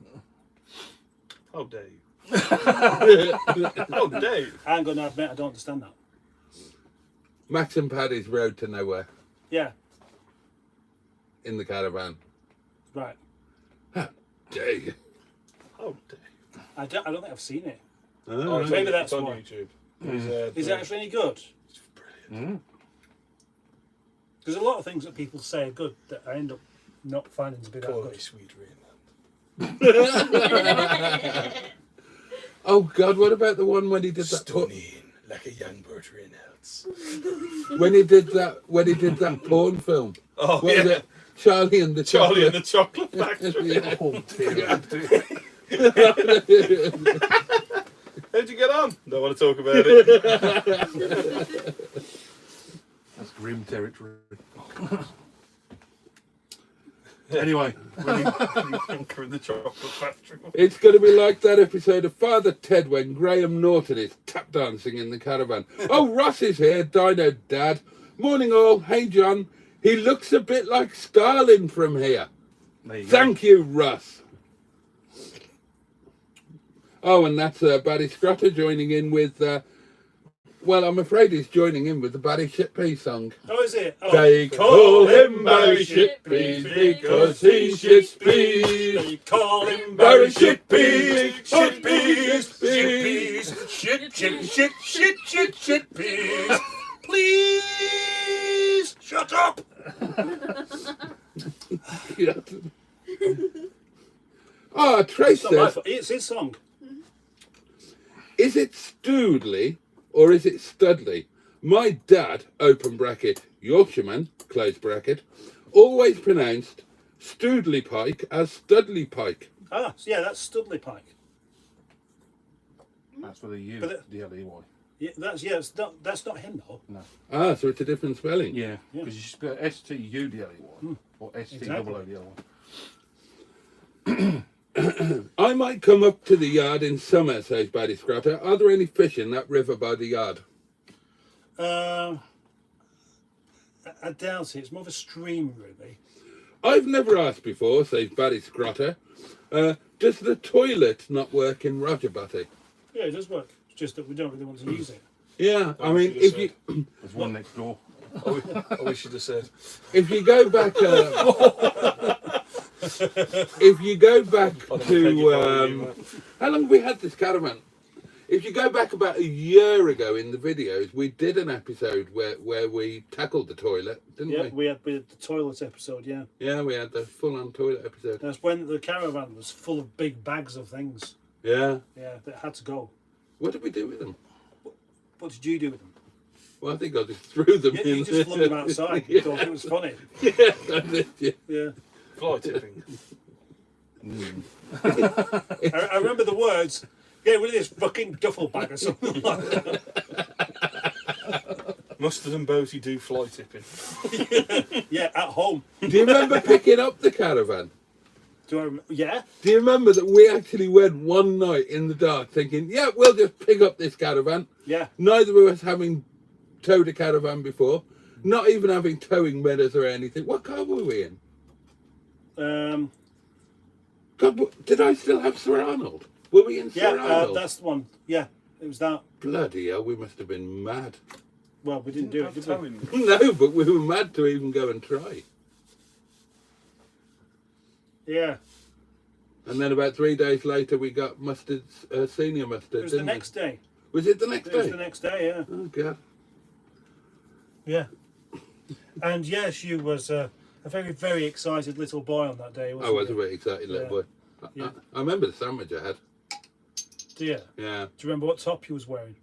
How dare you? How dare you? I'm going to admit I don't understand that. Max and Paddy's Road to Nowhere Yeah. in the caravan. Right. Dare you? How dare you? I don't think I've seen it. Oh, it's maybe on, that's it's on why. YouTube. Is it actually any good? It's brilliant. There's a lot of things that people say are good that I end up not finding to be that Call good. me sweet Greenland. Oh God! What about the one when he did that? Stunning, like a young Burt Reynolds. When he did that porn film. Oh, What was yeah. it? Charlie and the Charlie and Chocolate. the Chocolate Factory. Yeah. Oh, dear. How'd you get on? Don't want to talk about it. That's grim territory. Anyway, Anchor in the Chocolate Factory. It's going to be like that episode of Father Ted when Graham Norton is tap dancing in the caravan. Oh, Ross is here, Dino Dad. Morning all. Hey John. He looks a bit like Stalin from here. there you go. Thank you, Russ. Oh, and that's Barry Scrotter joining in with, well, I'm afraid he's joining in with the Barry Shitpea song. Oh, is it? Oh, They call him Barry Shitpeas because he shits peas. they call him Barry Barry Shitpeas, Shitpeas, Shitpeas, Shitpeas, Shitpeas. Please shut up. Yeah. Ah, Trace It's not my says, fault. It's his song. is it Stoodley or is it Studley? My dad, open bracket, Yorkshireman, close bracket, always pronounced Stoodley Pike as Studley Pike. Ah, yeah, that's Studley Pike. That's with a U, But it- D-L-E-Y. Yeah, that's not him though. No. Ah, so it's a different spelling. Yeah, Yeah. because you spell S-T-U-D-L-E-Y or S-T-double-O-D-L-Y. I might come up to the yard in summer, says Baddy Scrotter. Are there any fish in that river by the yard? I doubt it. It's more of a stream, really. I've never asked before, says Baddy Scrotter. Does the toilet not work in Roger Butty? Yeah, it does work. It's just that we don't really want to use it. Yeah, I Oh, mean, should if have you There's one next door. I wish you'd have said. if you go back if you go back to how long have we had this caravan? If you go back about a year ago in the videos, we did an episode where we tackled the toilet, didn't Yeah, we? we had the toilet episode. Yeah, Yeah, we had the full-on toilet episode. that's when the caravan was full of big bags of things. Yeah. Yeah, that had to go. What did we do with them? What did you do with them? Well, I think I just threw them Yeah, in. you just flung them outside. You thought it was funny. Yeah, that's it, yeah. Yeah, Fly tipping. I remember the words. Get rid of this fucking duffel bag or something like that. Mustard and Boaty do fly tipping. Yeah, at home. Do you remember picking up the caravan? Do I remember? Yeah. Do you remember that we actually went one night in the dark thinking, yeah, we'll just pick up this caravan. Yeah. Neither of us having towed a caravan before, not even having towing measures or anything. What car were we in? God, did I still have Sir Arnold? Were we in Sir Yeah, Arnold? that's the one. Yeah, it was that. Bloody hell, we must have been mad. Well, we didn't do it, did we? No, but we were mad to even go and try. Yeah. And then about 3 days later, we got mustard, senior mustard. It was the didn't we? next day. Was it the next It was day? the next day, yeah. Oh God. Yeah. And yes, you was a very, very excited little boy on that day, I wasn't was a you? very excited little boy. Yeah. I remember the sandwich I had. Do you? Yeah. Do you remember what top you was wearing?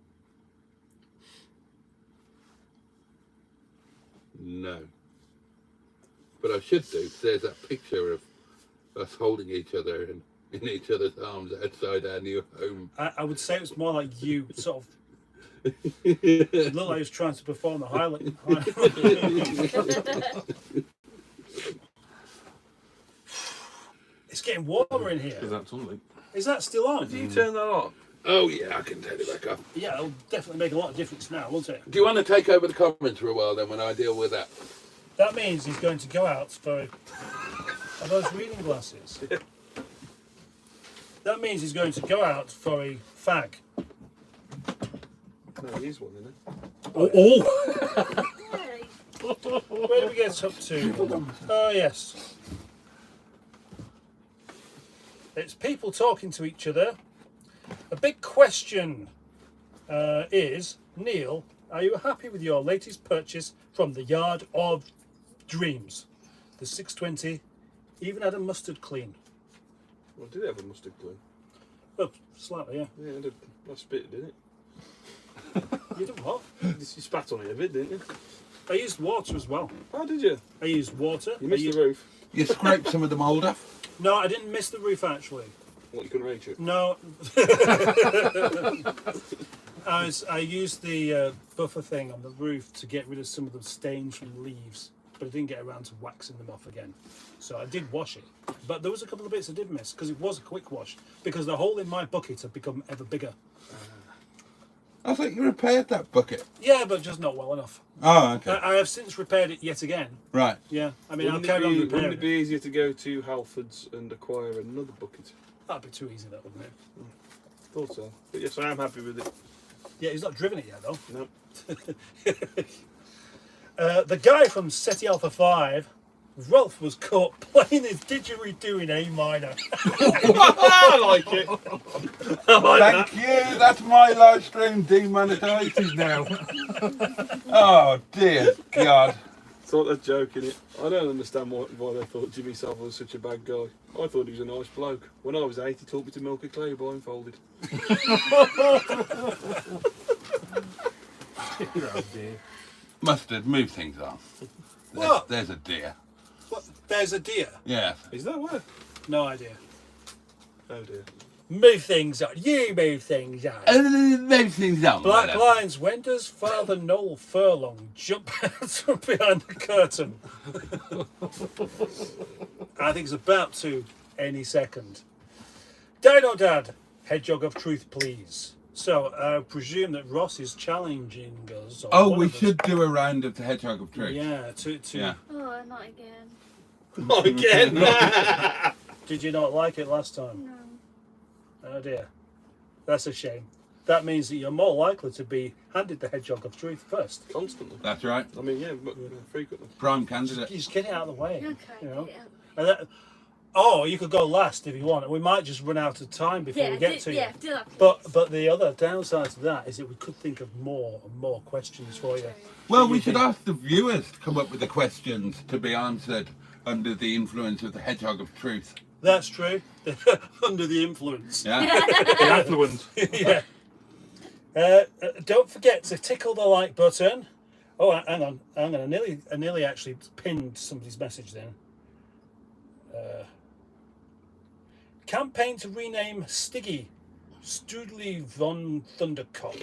No. But I should do, 'cause there's that picture of us holding each other in each other's arms outside our new home. I would say it was more like you sort of. It looked like he was trying to perform the highlight. It's getting warmer in here. Because that's only. Is that still on? Have you turned that on? Oh yeah, I can turn it back off. Yeah, it'll definitely make a lot of difference now, won't it? Do you want to take over the comments for a while then when I deal with that? That means he's going to go out for. Are those reading glasses? That means he's going to go out for a fag. No, it is one, isn't it? Oh! Hey. Where do we get up to? Oh, yes. It's people talking to each other. A big question is, Neil, are you happy with your latest purchase from the Yard of Dreams? The 620 even had a mustard clean. Well, did it have a mustard clean? Oh, slightly, yeah. Yeah, it did. I spit, didn't it? You did what? You spat on it a bit, didn't you? I used water as well. Oh, did you? I used water. You missed the roof. You scraped some of the mould off? No, I didn't miss the roof actually. What, you couldn't reach it? No. I used the buffer thing on the roof to get rid of some of the stains from leaves, but I didn't get around to waxing them off again. So I did wash it, but there was a couple of bits I did miss because it was a quick wash because the hole in my bucket had become ever bigger. I thought you repaired that bucket. Yeah, but just not well enough. Oh, okay. I have since repaired it yet again. Right. Yeah, I mean, Wouldn't I'll carry on wouldn't repairing it be easier to go to Halfords and acquire another bucket? That'd be too easy, that wouldn't it? Thought so. But yes, I am happy with it. Yeah, he's not driven it yet, though. No. The guy from SETI Alpha 5, Rolf, was caught playing his didgeridoo in A minor. I like it. I like Thank you. That's my live stream demonetised now. Oh dear God. Thought they're joking it. I don't understand why they thought Jimmy Savile was such a bad guy. I thought he was a nice bloke. When I was 8, he taught me to milk a clay blindfolded. Oh dear. Mustard, move things on. What? There's a deer. What? There's a deer. Yeah. Is that where? No idea. Oh dear. Move things on. You move things on. Move things on. Black whatever. Lines, when does Father Noel Furlong jump out from behind the curtain? I think it's about to any second. Dino Dad, Hedgehog of Truth, please. So I presume that Ross is challenging us. Or Oh, one we of us. should do a round of the Hedgehog of Truth. Yeah, Yeah. Oh, not again. Not again. Did you not like it last time? No. Oh dear. That's a shame. That means that you're more likely to be handed the Hedgehog of Truth first. Constantly. That's right. I mean, yeah, but frequently. Prime candidate. You just get it out of the way. Okay. You know? Yeah. And that, oh, you could go last if you want. We might just run out of time before Yeah, we get to you. yeah, do that. But the other downside to that is that we could think of more and more questions for you. Well, we should ask the viewers to come up with the questions to be answered under the influence of the Hedgehog of Truth. That's true. Under the influence. Yeah. The affluent. Yeah. Don't forget to tickle the like button. Oh, hang on. I nearly actually pinned somebody's message then. Campaign to rename Stiggy Studley von Thundercock.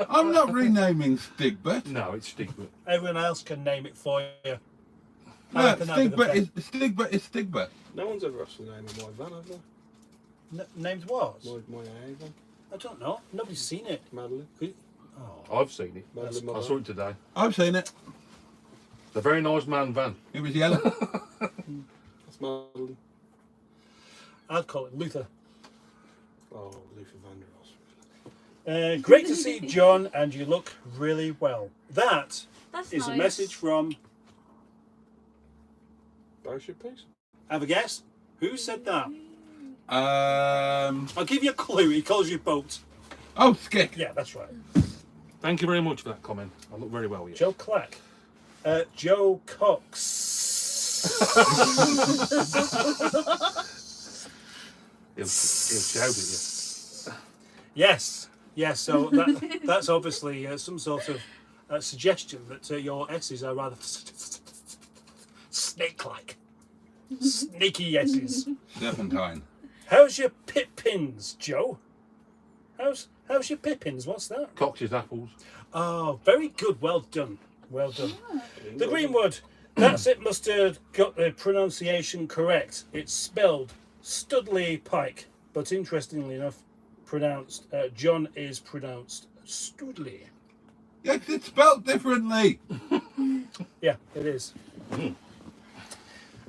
I'm not renaming Stigbert. No, it's stigma. Everyone else can name it for you. I No, reckon that'd be the Stigbert is Stigbert. No one's ever asked the name of my van, have they? Named what? My AA van. I don't know. Nobody's seen it. Madeline. Oh, I've seen it. Madeline, my I van. saw it today. I've seen it. It's a very nice man van. It was yellow. That's Madeline. I'd call it Luther. Oh, Luther Vanderos. Great to see John, and you look really well. That That's is nice. a message from Barship piece? Have a guess? Who said that? Um. I'll give you a clue. He calls you Boat. Oh, Skick. Yeah, that's right. Thank you very much for that comment. I look very well here. Joe Clack. Joe Cox. He'll shout at you. Yes. Yes, so that's obviously some sort of suggestion that your S's are rather snake-like. Sneaky S's. Serpentine. How's your Pippins, Joe? How's your Pippins? What's that? Cox's apples. Oh, very good. Well done. Well done. The Greenwood. That's it. Must have got the pronunciation correct. It's spelled Studley Pike, but interestingly enough, pronounced John is pronounced Studley. Yes, it's spelled differently. Yeah, it is.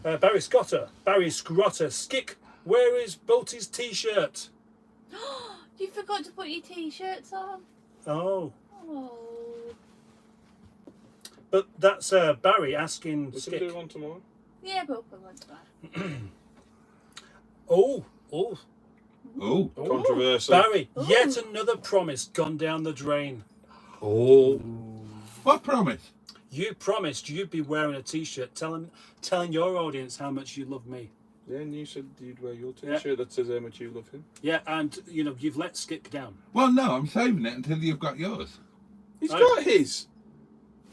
Barry Scrotter, Skick. Where is Boaty's t-shirt? You forgot to put your t-shirts on. Oh, Oh. but that's Barry asking We can Skick. do one tomorrow. Yeah, but we'll want that. Oh. Oh. Controversy. Barry, yet another promise gone down the drain. Oh. What promise? You promised you'd be wearing a t-shirt telling your audience how much you love me. Yeah, and you said you'd wear your t-shirt that says how much you love him. Yeah, and you've let Skip down. Well, no, I'm saving it until you've got yours. He's Oh. got his.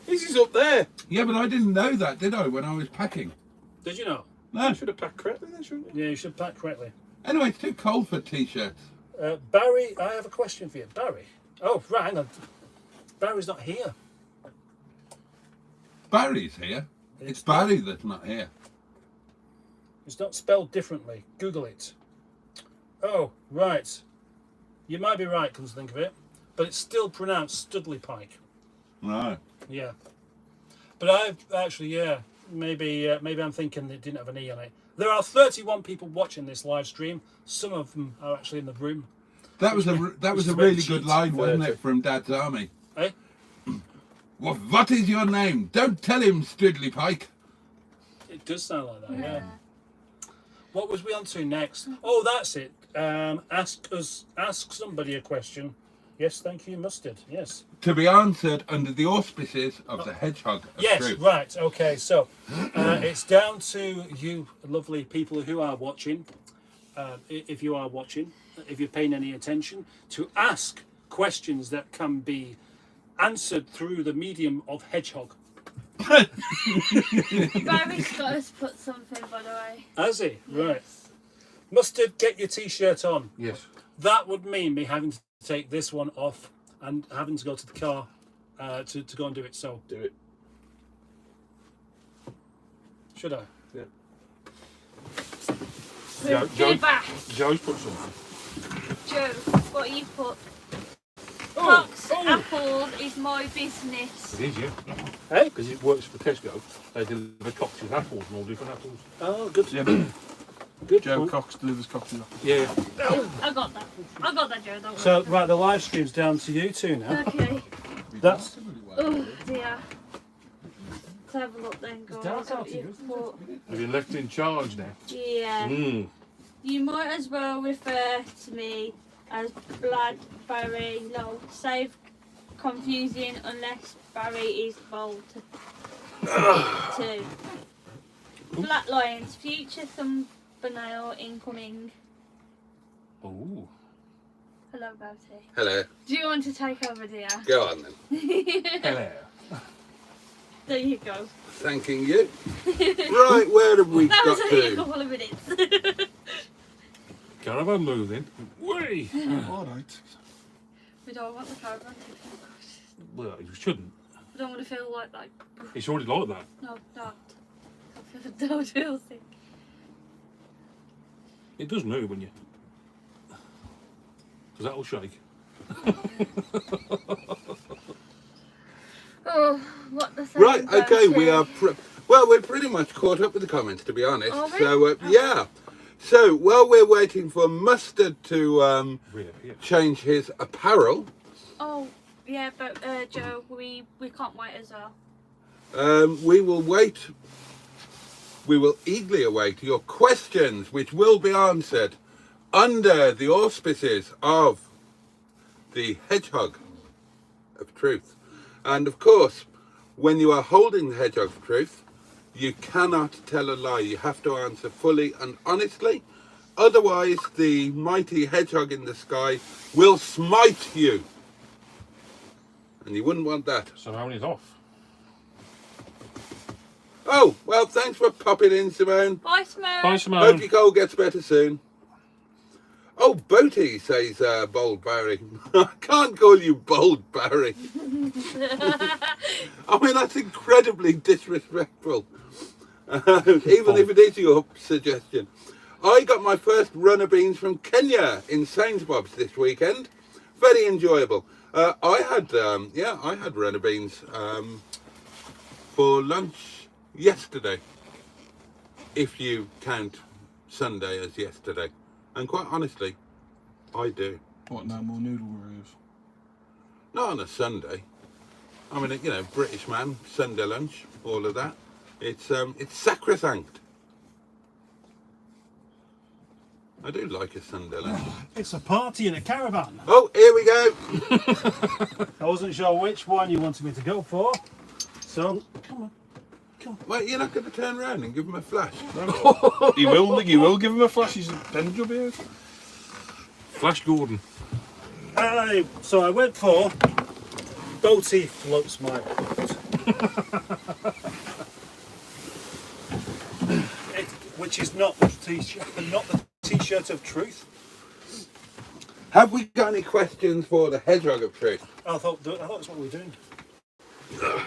His is up there. Yeah, but I didn't know that, did I, when I was packing? Did you know? No. You should have packed correctly then, shouldn't you? Yeah, you should pack correctly. Anyway, it's too cold for t-shirts. Barry, I have a question for you. Barry. Oh, right, hang on. Barry's not here. Barry's here. It's Barry that's not here. It's not spelled differently. Google it. Oh, right. You might be right, come to think of it. But it's still pronounced Studley Pike. Right. Yeah. But I've actually, yeah, maybe I'm thinking it didn't have an E on it. There are 31 people watching this live stream. Some of them are actually in the room. That was a Which is really cheat. good line, wasn't it, from Dad's Army? Eh? What is your name? Don't tell him, Studley Pike. It does sound like that, yeah. What was we on to next? Oh, that's it. Ask somebody a question. Yes, thank you, Mustard. Yes. To be answered under the auspices of the Hedgehog of Yes, Truth. right. Okay, so it's down to you lovely people who are watching, if you are watching, if you're paying any attention, to ask questions that can be answered through the medium of Hedgehog. Barry's got us put something, by the way. Has he? Right. Yes. Mustard, get your t-shirt on. Yes. That would mean me having to take this one off and having to go to the car to go and do it. So, Do it. should I? Yeah. Get back. Joe's put something. Joe, what you put? Oh, Cox Apples is my business. It is, yeah. Hey? Because it works for Tesco. They deliver Cox's apples and all different apples. Oh, good. Yeah. Good. Joe Cox delivers Cox's apples. Yeah. I got that, Joe. Don't So, worry. right, the live stream's down to you two now. Okay. That's Oh dear. Let's have a look then, guys. Dark out What here, you isn't put. Have been left in charge now. Yeah. Mm. You might as well refer to me as Blood Barry Lol. Save confusing unless Barry is bold. 2. Flat Lions, future thumbnail incoming. Oh. Hello, Boaty. Hello. Do you want to take over, dear? Go on then. Hello. There you go. Thanking you. Right, where have we That got was only a to? couple of minutes. Caravan moving. Whee! All right. We don't want the caravan to feel Well, you shouldn't. I don't want to feel like that. It's already like that. No, don't feel sick. It does move when you... Because that'll shake. Oh, what the Right, saying, okay, Boaty? we are... well, we're pretty much caught up with the comments, to be honest. Are we? So, yeah. So, while we're waiting for Mustard to Reappear. change his apparel, Oh, yeah, but Joe, we can't wait as well. we will wait we will eagerly await your questions, which will be answered under the auspices of the Hedgehog of Truth. And of course, when you are holding the Hedgehog of Truth, you cannot tell a lie. You have to answer fully and honestly. Otherwise, the mighty hedgehog in the sky will smite you. And you wouldn't want that. Simone is off. Oh, well, thanks for popping in, Simone. Bye, Simone. Bye, Simone. Hope your cold gets better soon. Oh, Boaty, says Bold Barry. I can't call you Bold Barry. I mean, that's incredibly disrespectful. Even if it is your suggestion. I got my first runner beans from Kenya in Saint Bob's this weekend. Very enjoyable. I had runner beans for lunch yesterday, if you count Sunday as yesterday. And quite honestly, I do. What, no more noodle reviews? Not on a Sunday. I mean, you know, British man, Sunday lunch, all of that. It's sacrosanct. I do like a Sunday lunch. It's a party in a caravan. Oh, here we go. I wasn't sure which one you wanted me to go for. So, come on. Wait, you're not going to turn around and give him a flash? You will give him a flash. He's a pen job here. Flash Gordon. So I went for Boaty Floats My Boat. Which is not the t-shirt of truth. Have we got any questions for the Hedgehog of Truth? I thought that's what we were doing.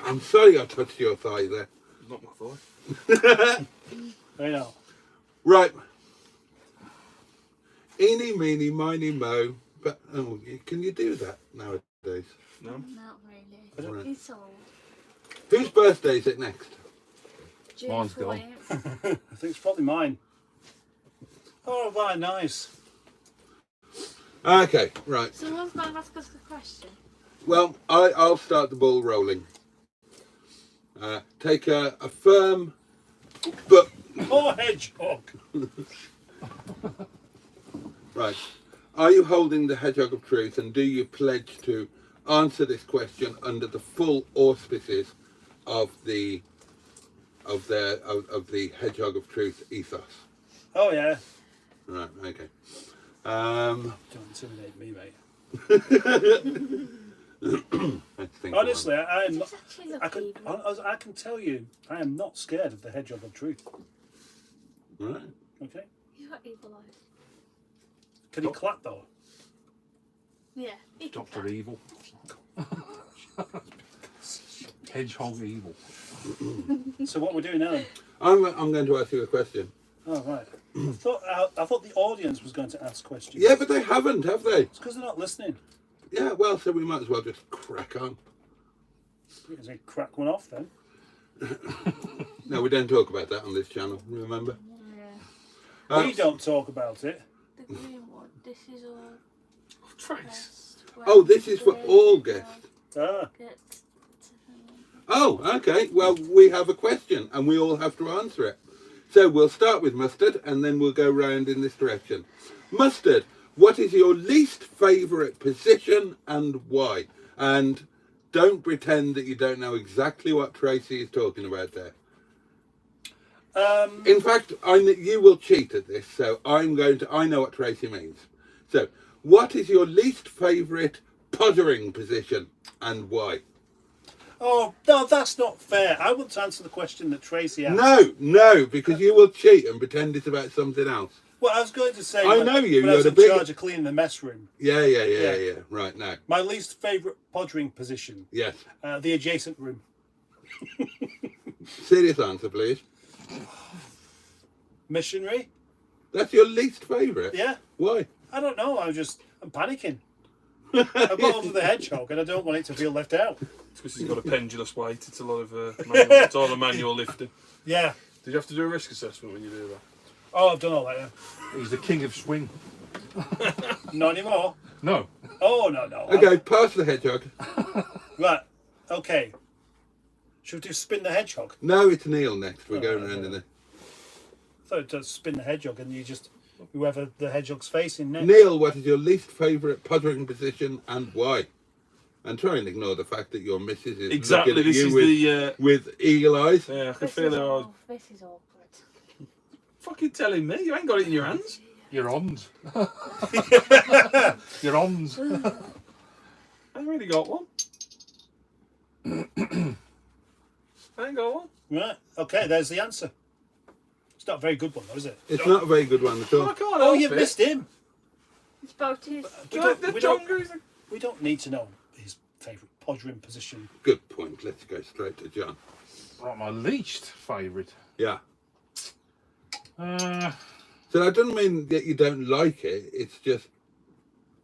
I'm sorry I touched your thigh there. Not my thigh. I know. Right. Eeny, meeny, miny, mo. But can you do that nowadays? No. Not really. Right. It's old. Whose birthday is it next? June Mine's gone. 14th. I think it's probably mine. Oh, right, nice. Okay, right. Someone's going to ask us a question. Well, I'll start the ball rolling. Take a firm but Oh, hedgehog. right. Are you holding the Hedgehog of Truth, and do you pledge to answer this question under the full auspices of the Hedgehog of Truth ethos? Oh, yeah. Right. Okay. Don't intimidate me, mate. Let's think Honestly, I am not. It's actually look I can tell you, I am not scared of the hedgehog of truth. about it. Right. Okay. He's got evil eyes. Can he clap though? Yeah. He can Dr. clap. Evil. Hedgehog Evil. So what we're doing now? Then? I'm going to ask you a question. Oh right. I thought the audience was going to ask questions. Yeah, but they haven't, have they? It's because they're not listening. Yeah. Well, so we might as well just crack on. You can say crack one off then. No, we don't talk about that on this channel. Remember? Yeah. We don't talk about it. The green one. This is all. Trace. guest. Oh, this is for all guests. Ah. Oh, okay. Well, we have a question and we all have to answer it. So we'll start with Mustard and then we'll go round in this direction. Mustard, what is your least favourite position and why? And don't pretend that you don't know exactly what Tracy is talking about there. In fact, you will cheat at this, so I know what Tracy means. So, what is your least favourite pottering position and why? Oh no, that's not fair. I want to answer the question that Tracy asked. No, because you will cheat and pretend it's about something else. Well, I was going to say. I know you, When I was you're in the big- charge of cleaning the mess room. Yeah. Right, now. My least favourite pottering position. Yes. The adjacent room. Serious answer, please. Missionary. That's your least favourite? Yeah. Why? I don't know. I'm panicking. I've got over the hedgehog and I don't want it to feel left out. It's because he's got a pendulous weight. It's a lot of manual, it's all the manual lifting. Yeah. Did you have to do a risk assessment when you do that? Oh, I've done all that. Yeah. He's the king of swing. Not anymore. No. Oh no. Okay, pass the hedgehog. Right. Okay. Should we do spin the hedgehog? No, it's Neil next. We're Oh, going okay. around in there. thought it does spin the hedgehog and you just whoever the hedgehog's facing next. Neil, what is your least favourite pottering position and why? And try and ignore the fact that your missus is Exactly, looking at this you is with eagle eyes. Yeah, I can This feel is it. all- This is awkward. Fucking telling me, you ain't got it in your hands. Your ons. Your ons. I ain't really got one. I ain't got one. Right. Okay, there's the answer. It's not a very good one, though, is it? It's not a very good one at I all. can't Oh, help you've it. missed him. It's Boaty's. We don't- We don't need to know his favourite pottering position. Good point. Let's go straight to John. Right, my least favourite. Yeah. Uh, So that doesn't mean that you don't like it. It's just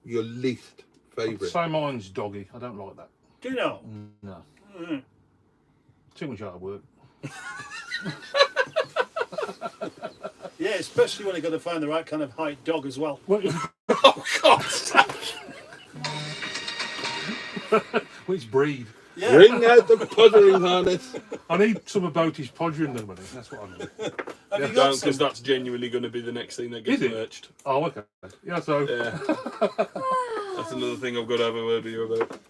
your least I'd favourite. say mine's doggy. I don't like that. Do you know? No. Mm. Too much hard work. Yeah, especially when you've got to find the right kind of height dog as well. Oh God! Which breed? Yeah. Bring out the pottering harness. I need some of Boaty's podgering though, buddy. That's what I need. Have you got Don't, some? because that's genuinely going to be the next thing that gets Is it? merged. Oh, okay. Yeah, so Yeah. That's another thing I've got to have a word with you about.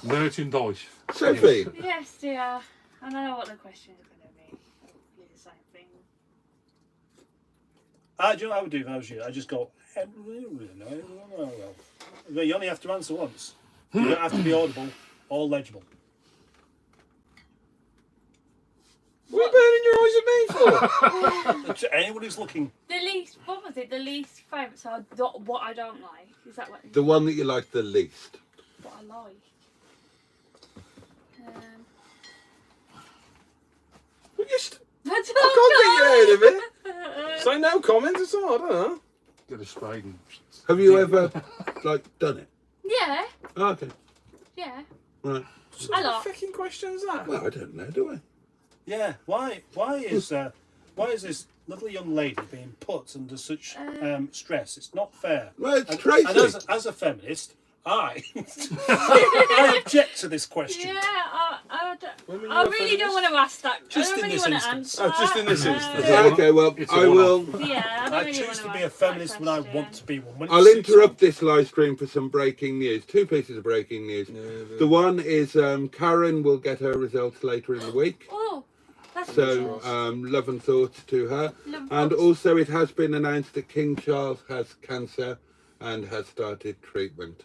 merchandise. Sophie, Yes, dear. And I know what the question is going to be. Hopefully the same thing. Do you know what I would do if I was you? I just go. You only have to answer once. You don't have to be audible or legible. What are you burning your eyes at me for? To anyone who's looking. The least, what was it? The least favourite. So what I don't like. Is that what, the one that you like the least. what I like? Well, just, I I can't get don't you out of it. Say no comments at all. I don't know. Get a spade and Have you ever like done it? Yeah, Oh, okay. yeah. Right. I What like. fucking question is that? Well, I don't know, do I? Yeah. Why is this little young lady being put under such stress? It's not fair. Well, it's And Tracy. as a feminist, I object to this question. Yeah, Women, I you're really don't want feminists? to ask that. Just I don't in really this want to instance. answer. Oh, just in this instance. Okay, well, It's a I will. Yeah, I don't I really choose want to be a feminist when I want to be one. When it I'll suits interrupt me. this live stream for some breaking news. Two pieces of breaking news. Yeah, The one is Karen will get her results later in the week. Oh, that's So love and thoughts to her. Love And thoughts. also it has been announced that King Charles has cancer and has started treatment.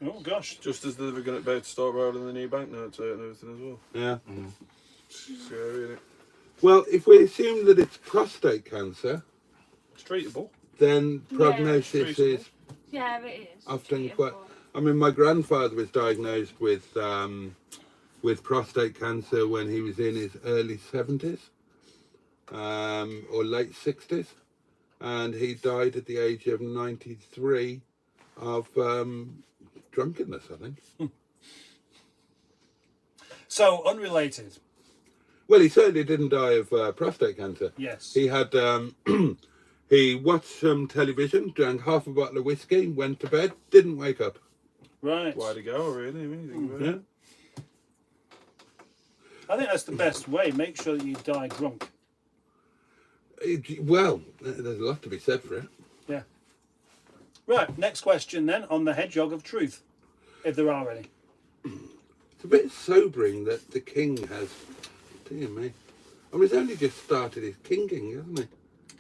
Oh gosh. Just as they were about to start rolling the new banknotes out and everything as well. Yeah. Scary, isn't it? Well, if we assume that it's prostate cancer, It's treatable. then prognosis Yeah, is yeah, it is. often It's quite. treatable. I mean, my grandfather was diagnosed with prostate cancer when he was in his early 70s or late 60s, and he died at the age of 93 of drunkenness, I think. So unrelated. Well, he certainly didn't die of prostate cancer. Yes. He had he watched some television, drank half a bottle of whiskey, went to bed, didn't wake up. Right. Way to go, really. When you think about Yeah. it. I think that's the best way. Make sure that you die drunk. Well, there's a lot to be said for it. Yeah. Right. Next question then on the hedgehog of truth, if there are any. It's a bit sobering that the king has. Dear me. I mean, he's only just started his kinging, hasn't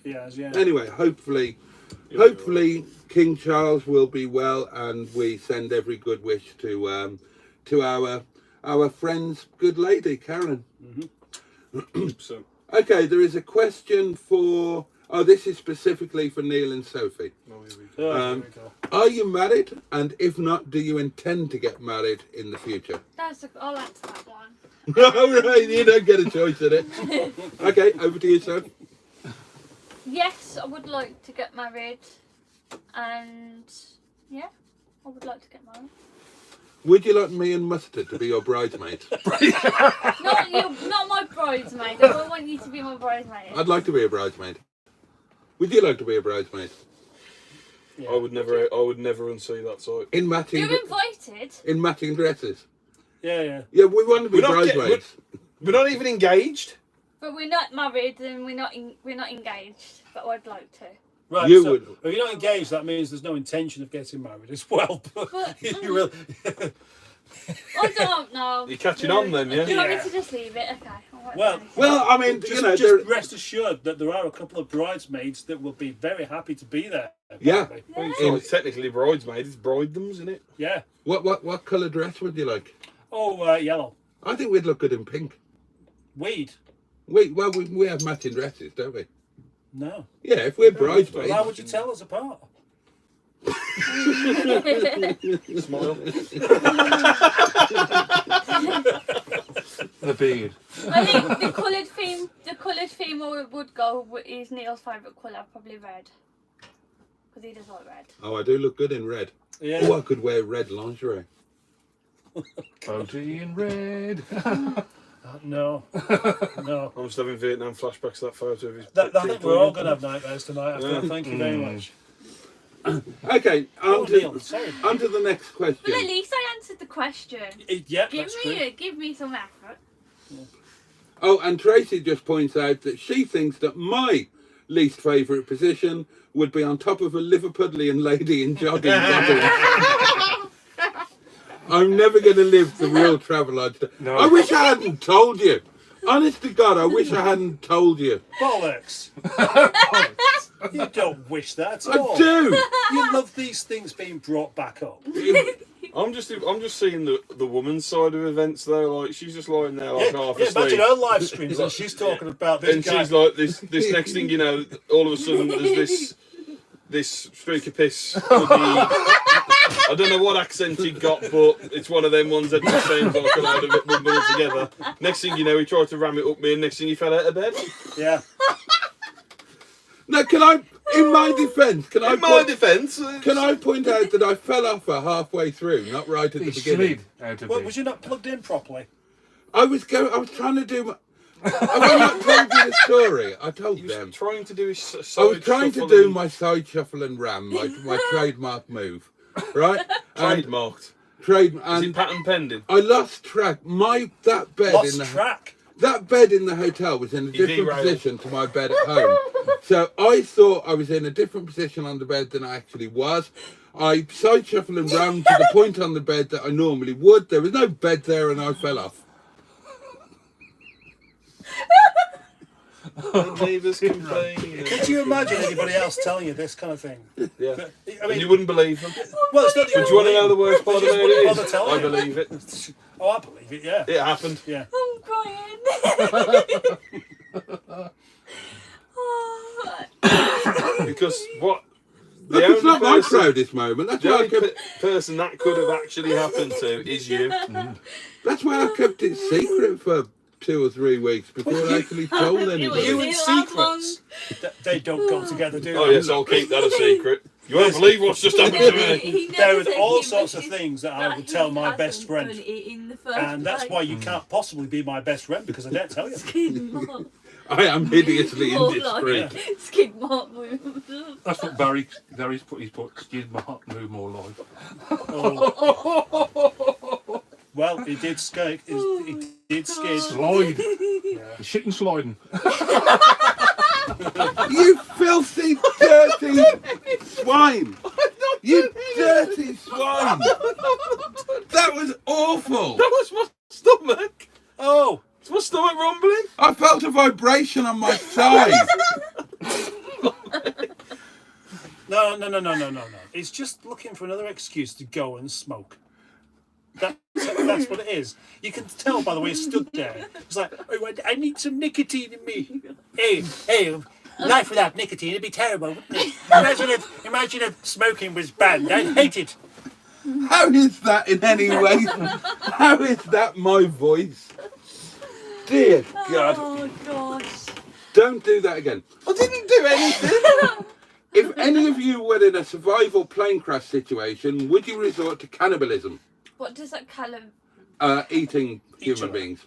he? Yeah. Anyway, hopefully King Charles will be well, and we send every good wish to our friend's good lady, Karen. So, Okay, there is a question for. Oh, this is specifically for Neil and Sophie. no, here we go. Oh, Um, here we go. Are you married? And if not, do you intend to get married in the future? I'll answer that one. All right, you don't get a choice in it. Okay, over to you, Soph. Yes, I would like to get married, and yeah, I would like to get married. Would you like me and Mustard to be your bridesmaid? Not you, not my bridesmaid. I don't want you to be my bridesmaid. I'd like to be a bridesmaid. Would you like to be a bridesmaid? Yeah. I would never unsee that sight. In matching, You're invited. in matching dresses. Yeah. Yeah, we want to be We're not bridesmaids. We're not even engaged. But we're not married and we're not engaged. But I'd like to. Right, You so would. if you're not engaged, that means there's no intention of getting married as well. But- You will. I don't know. You're catching on then, Do you yeah? want me to just leave it? Okay. All right, Well, then. Well, I mean, just, you know, just rest assured that there are a couple of bridesmaids that will be very happy to be there. Yeah. apparently. Well, it's not technically bridesmaid, it's bridedoms, isn't it? Yeah. what colour dress would you like? Oh, yellow. I think we'd look good in pink. Weed. We have matching dresses, don't we? No. Yeah, if we're bridesmaids. Why would you tell us apart? Smile. The beard. I think the coloured theme would go is Neil's favourite colour, probably red. Because he does like red. Oh, I do look good in red. Yeah. Oh, I could wear red lingerie. Boaty in red. No. No. I'm just having Vietnam flashbacks to that photo of his. I think we're all going to have nightmares tonight after that. Thank you very much. Okay, Oh, on Neil, to, sorry. on to the next question. Well, at least I answered the question. Yeah, Give that's true. give me some effort. Oh, and Tracy just points out that she thinks that my least favourite position would be on top of a Liverpudlian lady in jogging bottoms. I'm never going to live the real travel lifestyle. No. I wish I hadn't told you. Honest to God, I wish I hadn't told you. Bollocks. You don't wish that at I all. do. You love these things being brought back up. I'm just seeing the woman's side of events though. Like she's just lying there like half Yeah, asleep. imagine her live streams and she's talking about this And guy. she's like this next thing you know, all of a sudden there's this streak of piss. I don't know what accent he got, but it's one of them ones that just sounds like a load of it bundled together. Next thing you know, he tried to ram it up me, and next thing he fell out of bed. Yeah. Now, can I, in my defence, can I point out that I fell off her halfway through, not right at the He beginning? slid out of Well, it. was you not plugged in properly? I was trying to do. Have I not told you the story? I told He was them. trying to do his side I was trying to shuffle do and- my side shuffle and ram, my trademark move, right? And trademarked. trade Is it and patent pending? I lost track. That bed Lost in the track. that bed in the hotel was in a You different derailed. position to my bed at home. So I thought I was in a different position on the bed than I actually was. I side shuffled and rammed to the point on the bed that I normally would. There was no bed there, and I fell off. The neighbours complaining. Could you imagine anybody else telling you this kind of thing? Yeah. I And mean, you wouldn't believe them. well, it's not the But do you want to know the worst part They about just wouldn't it bother is? telling I you. believe it. Oh, I believe it, yeah. It happened. Yeah. I'm crying. Because what the Look, it's not my only person, proudest moment. That's the why I only kept. person that could have actually happened to is you. That's why I kept it secret for 2 or 3 weeks before I actually told anybody. You and Didn't last long. secrets, they don't go together, do they? Oh yes, I'll keep that a secret. You won't believe what's just happened to me. He never There are said all he sorts of wishes things that I that would he tell my hasn't best friend. done it in the first And that's place. why you can't possibly be my best friend, because I don't tell you. Skid mark. I am hideously More indiscreet. like skid mark move. That's what Barry's put skid mark move more like. Oh. Well, he did skate. He did skid. Slide. The shit and sliding. You filthy, dirty swine! You dirty swine! That was awful! That was my stomach. Oh, Is my stomach rumbling? I felt a vibration on my side. no. It's just looking for another excuse to go and smoke. That's what it is. You can tell by the way he stood there. It's like, oh, I need some nicotine in me. Hey, life without nicotine, it'd be terrible, wouldn't it? Imagine if smoking was banned. I'd hate it. How is that in any way? How is that my voice? Dear God. Oh gosh. Don't do that again. I didn't do anything. If any of you were in a survival plane crash situation, would you resort to cannibalism? What does that colour? Eating Each human other. beings.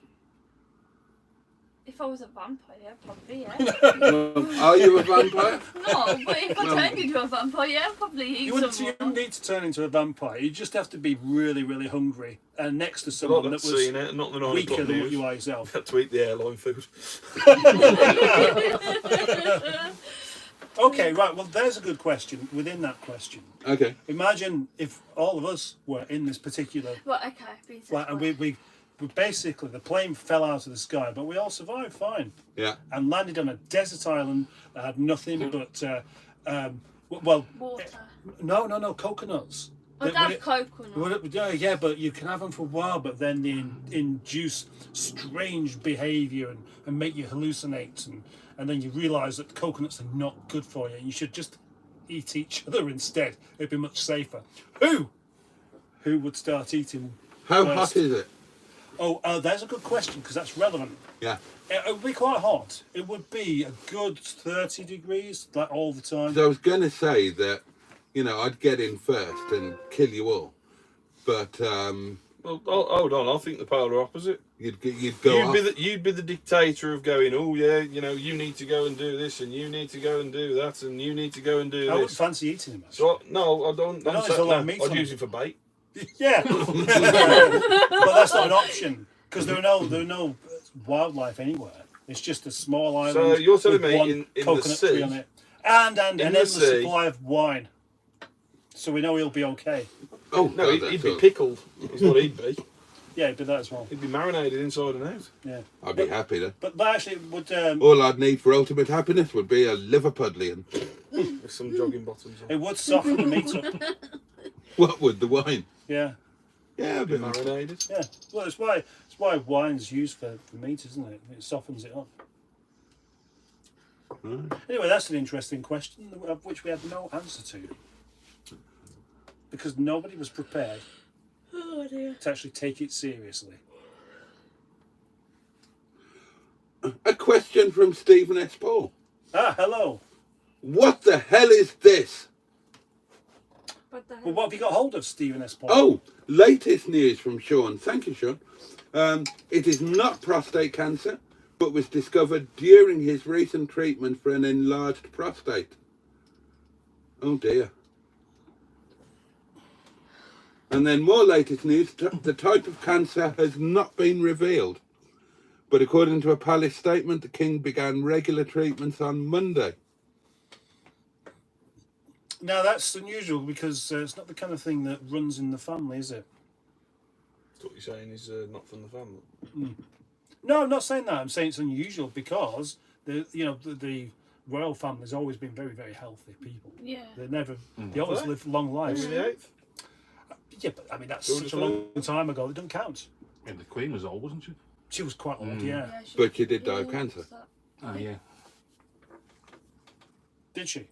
If I was a vampire, probably, yeah. Are you a vampire? No, but if I turned into a vampire, yeah, I'd probably eat You wouldn't someone. need to turn into a vampire. You just have to be really, really hungry and next to Not someone that that was seen it, not the 9 weaker o'clock than what news. you are yourself. Had to eat the airline food. Okay, right. Well, there's a good question within that question. Okay. Imagine if all of us were in this particular Well, okay, being flight, and we basically, the plane fell out of the sky, but we all survived fine Yeah. and landed on a desert island that had nothing but well, water. no, coconuts. I'd have coconut. Yeah, but you can have them for a while, but then they induce strange behaviour and make you hallucinate, and then you realise that coconuts are not good for you, and you should just eat each other instead. It'd be much safer. Who would start eating? How first? hot is it? Oh, there's a good question because that's relevant. Yeah. It would be quite hot. It would be a good 30 degrees, like all the time. So I was going to say that, you know, I'd get in first and kill you all, but Well, hold on. I think the polar opposite. you'd go off. You'd be the dictator of going. Oh yeah, you know, you need to go and do this, and you need to go and do that, and you need to go and do I wouldn't this. fancy eating them. Actually. So no, I don't. I know there's a lot of meat I'd on use it. it for bait. Yeah, but that's not an option because there are no wildlife anywhere. It's just a small island. So you're telling with me one in the coconut sea- tree on it, and an the endless sea- supply of wine. So we know he'll be okay. Oh No, God, he'd that's be all. pickled. Is what he'd be. Yeah, he'd be that as well. He'd be marinated inside and out. Yeah, I'd be happy then. but actually it would All I'd need for ultimate happiness would be a Liverpudlian. With some jogging bottoms on. it would soften the meat up. What would the wine? Yeah, Yeah, a Be bit. marinated. yeah. Well, it's why wine's used for meat, isn't it? It softens it up. Right. Anyway, that's an interesting question of which we had no answer to because nobody was prepared Oh dear. to actually take it seriously. A question from Stephen S. Paul. Ah, hello. What the hell is this? What the hell? Well, what have you got hold of, Stephen S. Paul? Oh, latest news from Sean. Thank you, Sean. It is not prostate cancer, but was discovered during his recent treatment for an enlarged prostate. Oh dear. And then more latest news, the type of cancer has not been revealed. But according to a palace statement, the king began regular treatments on Monday. Now, that's unusual because it's not the kind of thing that runs in the family, is it? That's what you're saying is not from the family. No, I'm not saying that. I'm saying it's unusual because the royal family's always been very, very healthy people. Yeah. They always Right. live long lives. Henry VIII. Yeah, but I mean that's Who would such a have long time ago. It doesn't count. And the Queen was old, wasn't she? She was quite old, yeah. Yeah, But she did die of cancer. what's that? Oh, yeah. Did she?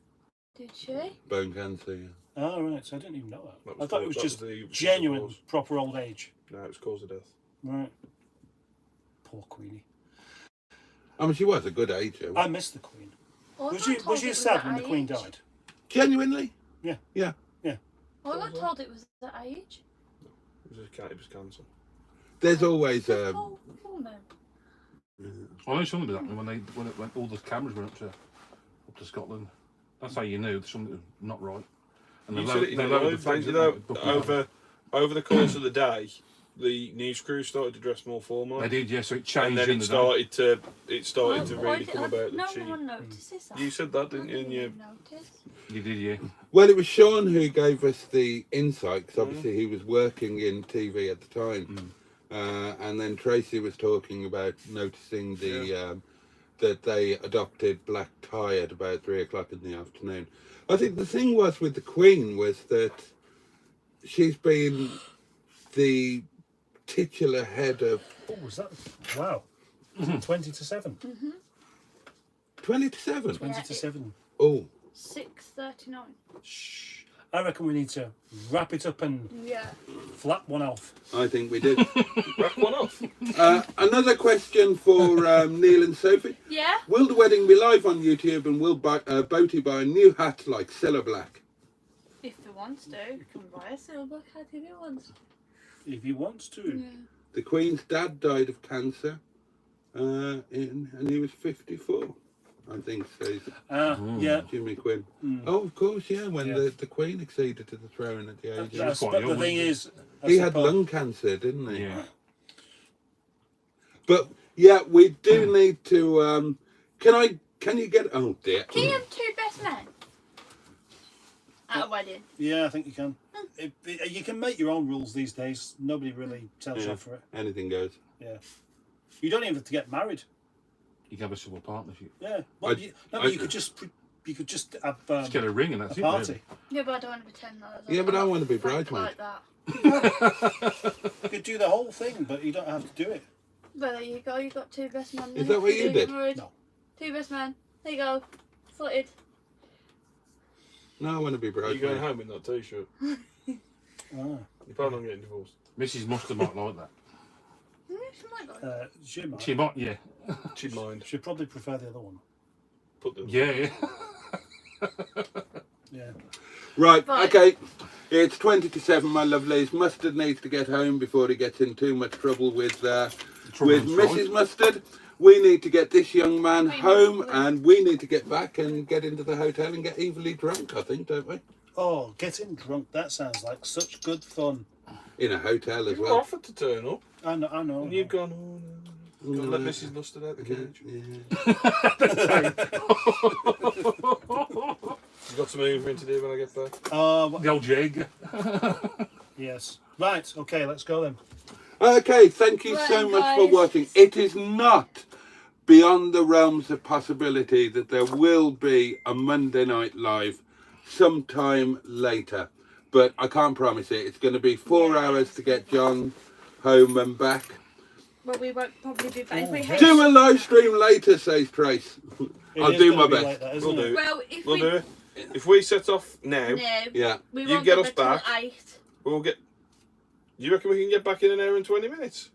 Did she? Bone cancer, yeah. Oh, right. So I didn't even know that. That I was thought the- it was that just was the genuine, cause. proper old age. No, it was cause of death. Right. Poor Queenie. I mean, she was a good age. I miss the Queen. I Was got you told it sad at when the Queen age. died? Genuinely? Yeah. Yeah. I got told it was that age. It was cancer. There's always Full name. I know something about that when all the cameras went up to Scotland. That's how you knew something was not right. And You they said it in the lowered live, flags, you didn't know, they? over the course of the day, the news crew started to dress more formal. They did, yeah. So it And changed then in it the started to Why really did come I- about no that she. one notices that. You said that, didn't you? And you Notice. day. You did, yeah. well, it was Sean who gave us the insight because obviously he was working in TV at the time, and then Tracy was talking about noticing that they adopted black tie at about 3 o'clock in the afternoon. I think the thing was with the Queen was that she's been the titular head of Oh, was that? Wow. 20 to 7. 20 to 7. 20 Yeah, to it- 7. Oh, 6:39. Shh. I reckon we need to wrap it up and Yeah. flap one off. I think we did. Rack one off. Another question for Neil and Sophie. Yeah. Will the wedding be live on YouTube and will Boaty buy a new hat like Cilla Black? If he wants to, he can buy a silver hat if he wants. If he wants to. Yeah. The Queen's dad died of cancer. and he was 54, I think, says Yeah. Jimmy Quinn. Oh, of course, yeah, when Yeah. the Queen acceded to the throne at the age of... That's, quite but young, the thing wasn't is, I He had suppose- lung cancer, didn't he? Yeah. But, yeah, we do need to... Can you get... Oh, dear. Can you have 2 best men at a wedding? Yeah, I think you can. You can make your own rules these days. Nobody really tells you Yeah. off for it. Anything goes. Yeah. You don't even have to get married. You can have a civil partnership. Yeah. Well, I- you could just have Just get a ring and a that's it. party. Really. Yeah, but I don't want to pretend that. Yeah, but I want to be Think bridesmaid. like that. You could do the whole thing, but you don't have to do it. Well, there you go. You got 2 best men. Is that what you did? No. 2 best men. There you go. Sorted. No, I want to be Are you going bridesmaid. home in that t-shirt? Ah. You plan on getting divorced? Mrs. Mustard might like that. She might like it. She might. She might, yeah. She'd mind. She'd probably prefer the other one. Put them. Yeah. Yeah. Right, Right. okay. It's 20 to 7, my lovelies. Mustard needs to get home before he gets in too much trouble with Mrs. Mustard. We need to get this young man home, and we need to get back and get into the hotel and get evilly drunk, I think, don't we? Oh, getting drunk. That sounds like such good fun. In a hotel as You well. offered to turn up, I know. and you've gone, oh no. Got to let Mrs. Mustard out the cage. You've got some hoovering to do when I get back. The old jig. Yes. Right. Okay. Let's go then. Okay, thank you so Right, much for guys. watching. It is not beyond the realms of possibility that there will be a Monday Night Live sometime later. But I can't promise it. It's going to be 4 hours to get John home and back. Well, we won't probably be back. If we Oh, Do a live stream later, says Trace. It I'll is do gonna my be best. Like that, isn't We'll do it? it. Well, if We'll we... do it. If we set off now, No. Yeah. We You won't get be us back back. till 8. we'll get... You reckon we can get back in an hour and 20 minutes?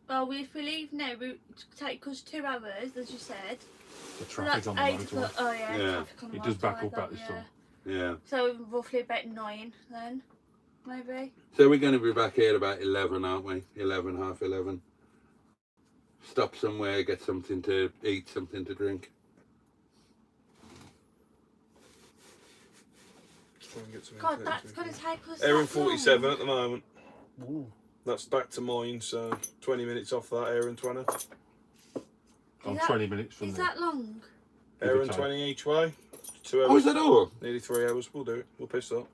Well, if we leave now, it take us 2 hours, as you said. The So traffic that's on the 8 motorway. o'clock. Oh, yeah. Yeah. Traffic on the It does back motorway, up at this yeah. time. Yeah. So roughly about 9 then, maybe. So we're going to be back here about 11, aren't we? 11, half 11. Stop somewhere, get something to eat, something to drink. Try and get some God, internet that's to going to take us. Hour and that 47 long. at the moment. Ooh. That's back to mine, so 20 minutes off that, hour and 20. I'm Is that- 20 minutes from Is there. that long? Give Hour or and take. 20 each way. 2 hours. Oh, is that all? Nearly 3 hours. We'll do it. We'll piss that.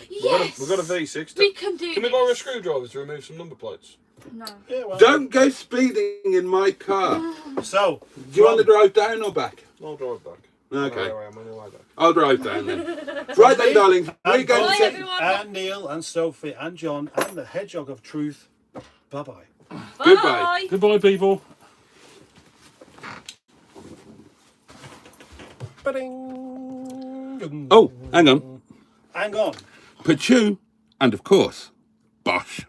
Yes! We've got a V6. We can do Can we this. borrow a screwdriver to remove some number plates? No. Yeah. Well. Don't go speeding in my car. So. Do you want to drive down or back? I'll drive back. Okay. I am anyway back. I'll drive down then. Right then, darlings. We're And going Bye, to say everyone. And Neil and Sophie and John and the Hedgehog of Truth. Bye bye. Goodbye. Bye. Goodbye, people. Ba-ding. Oh, hang on. Hang on. Pachu, and of course, Bosh.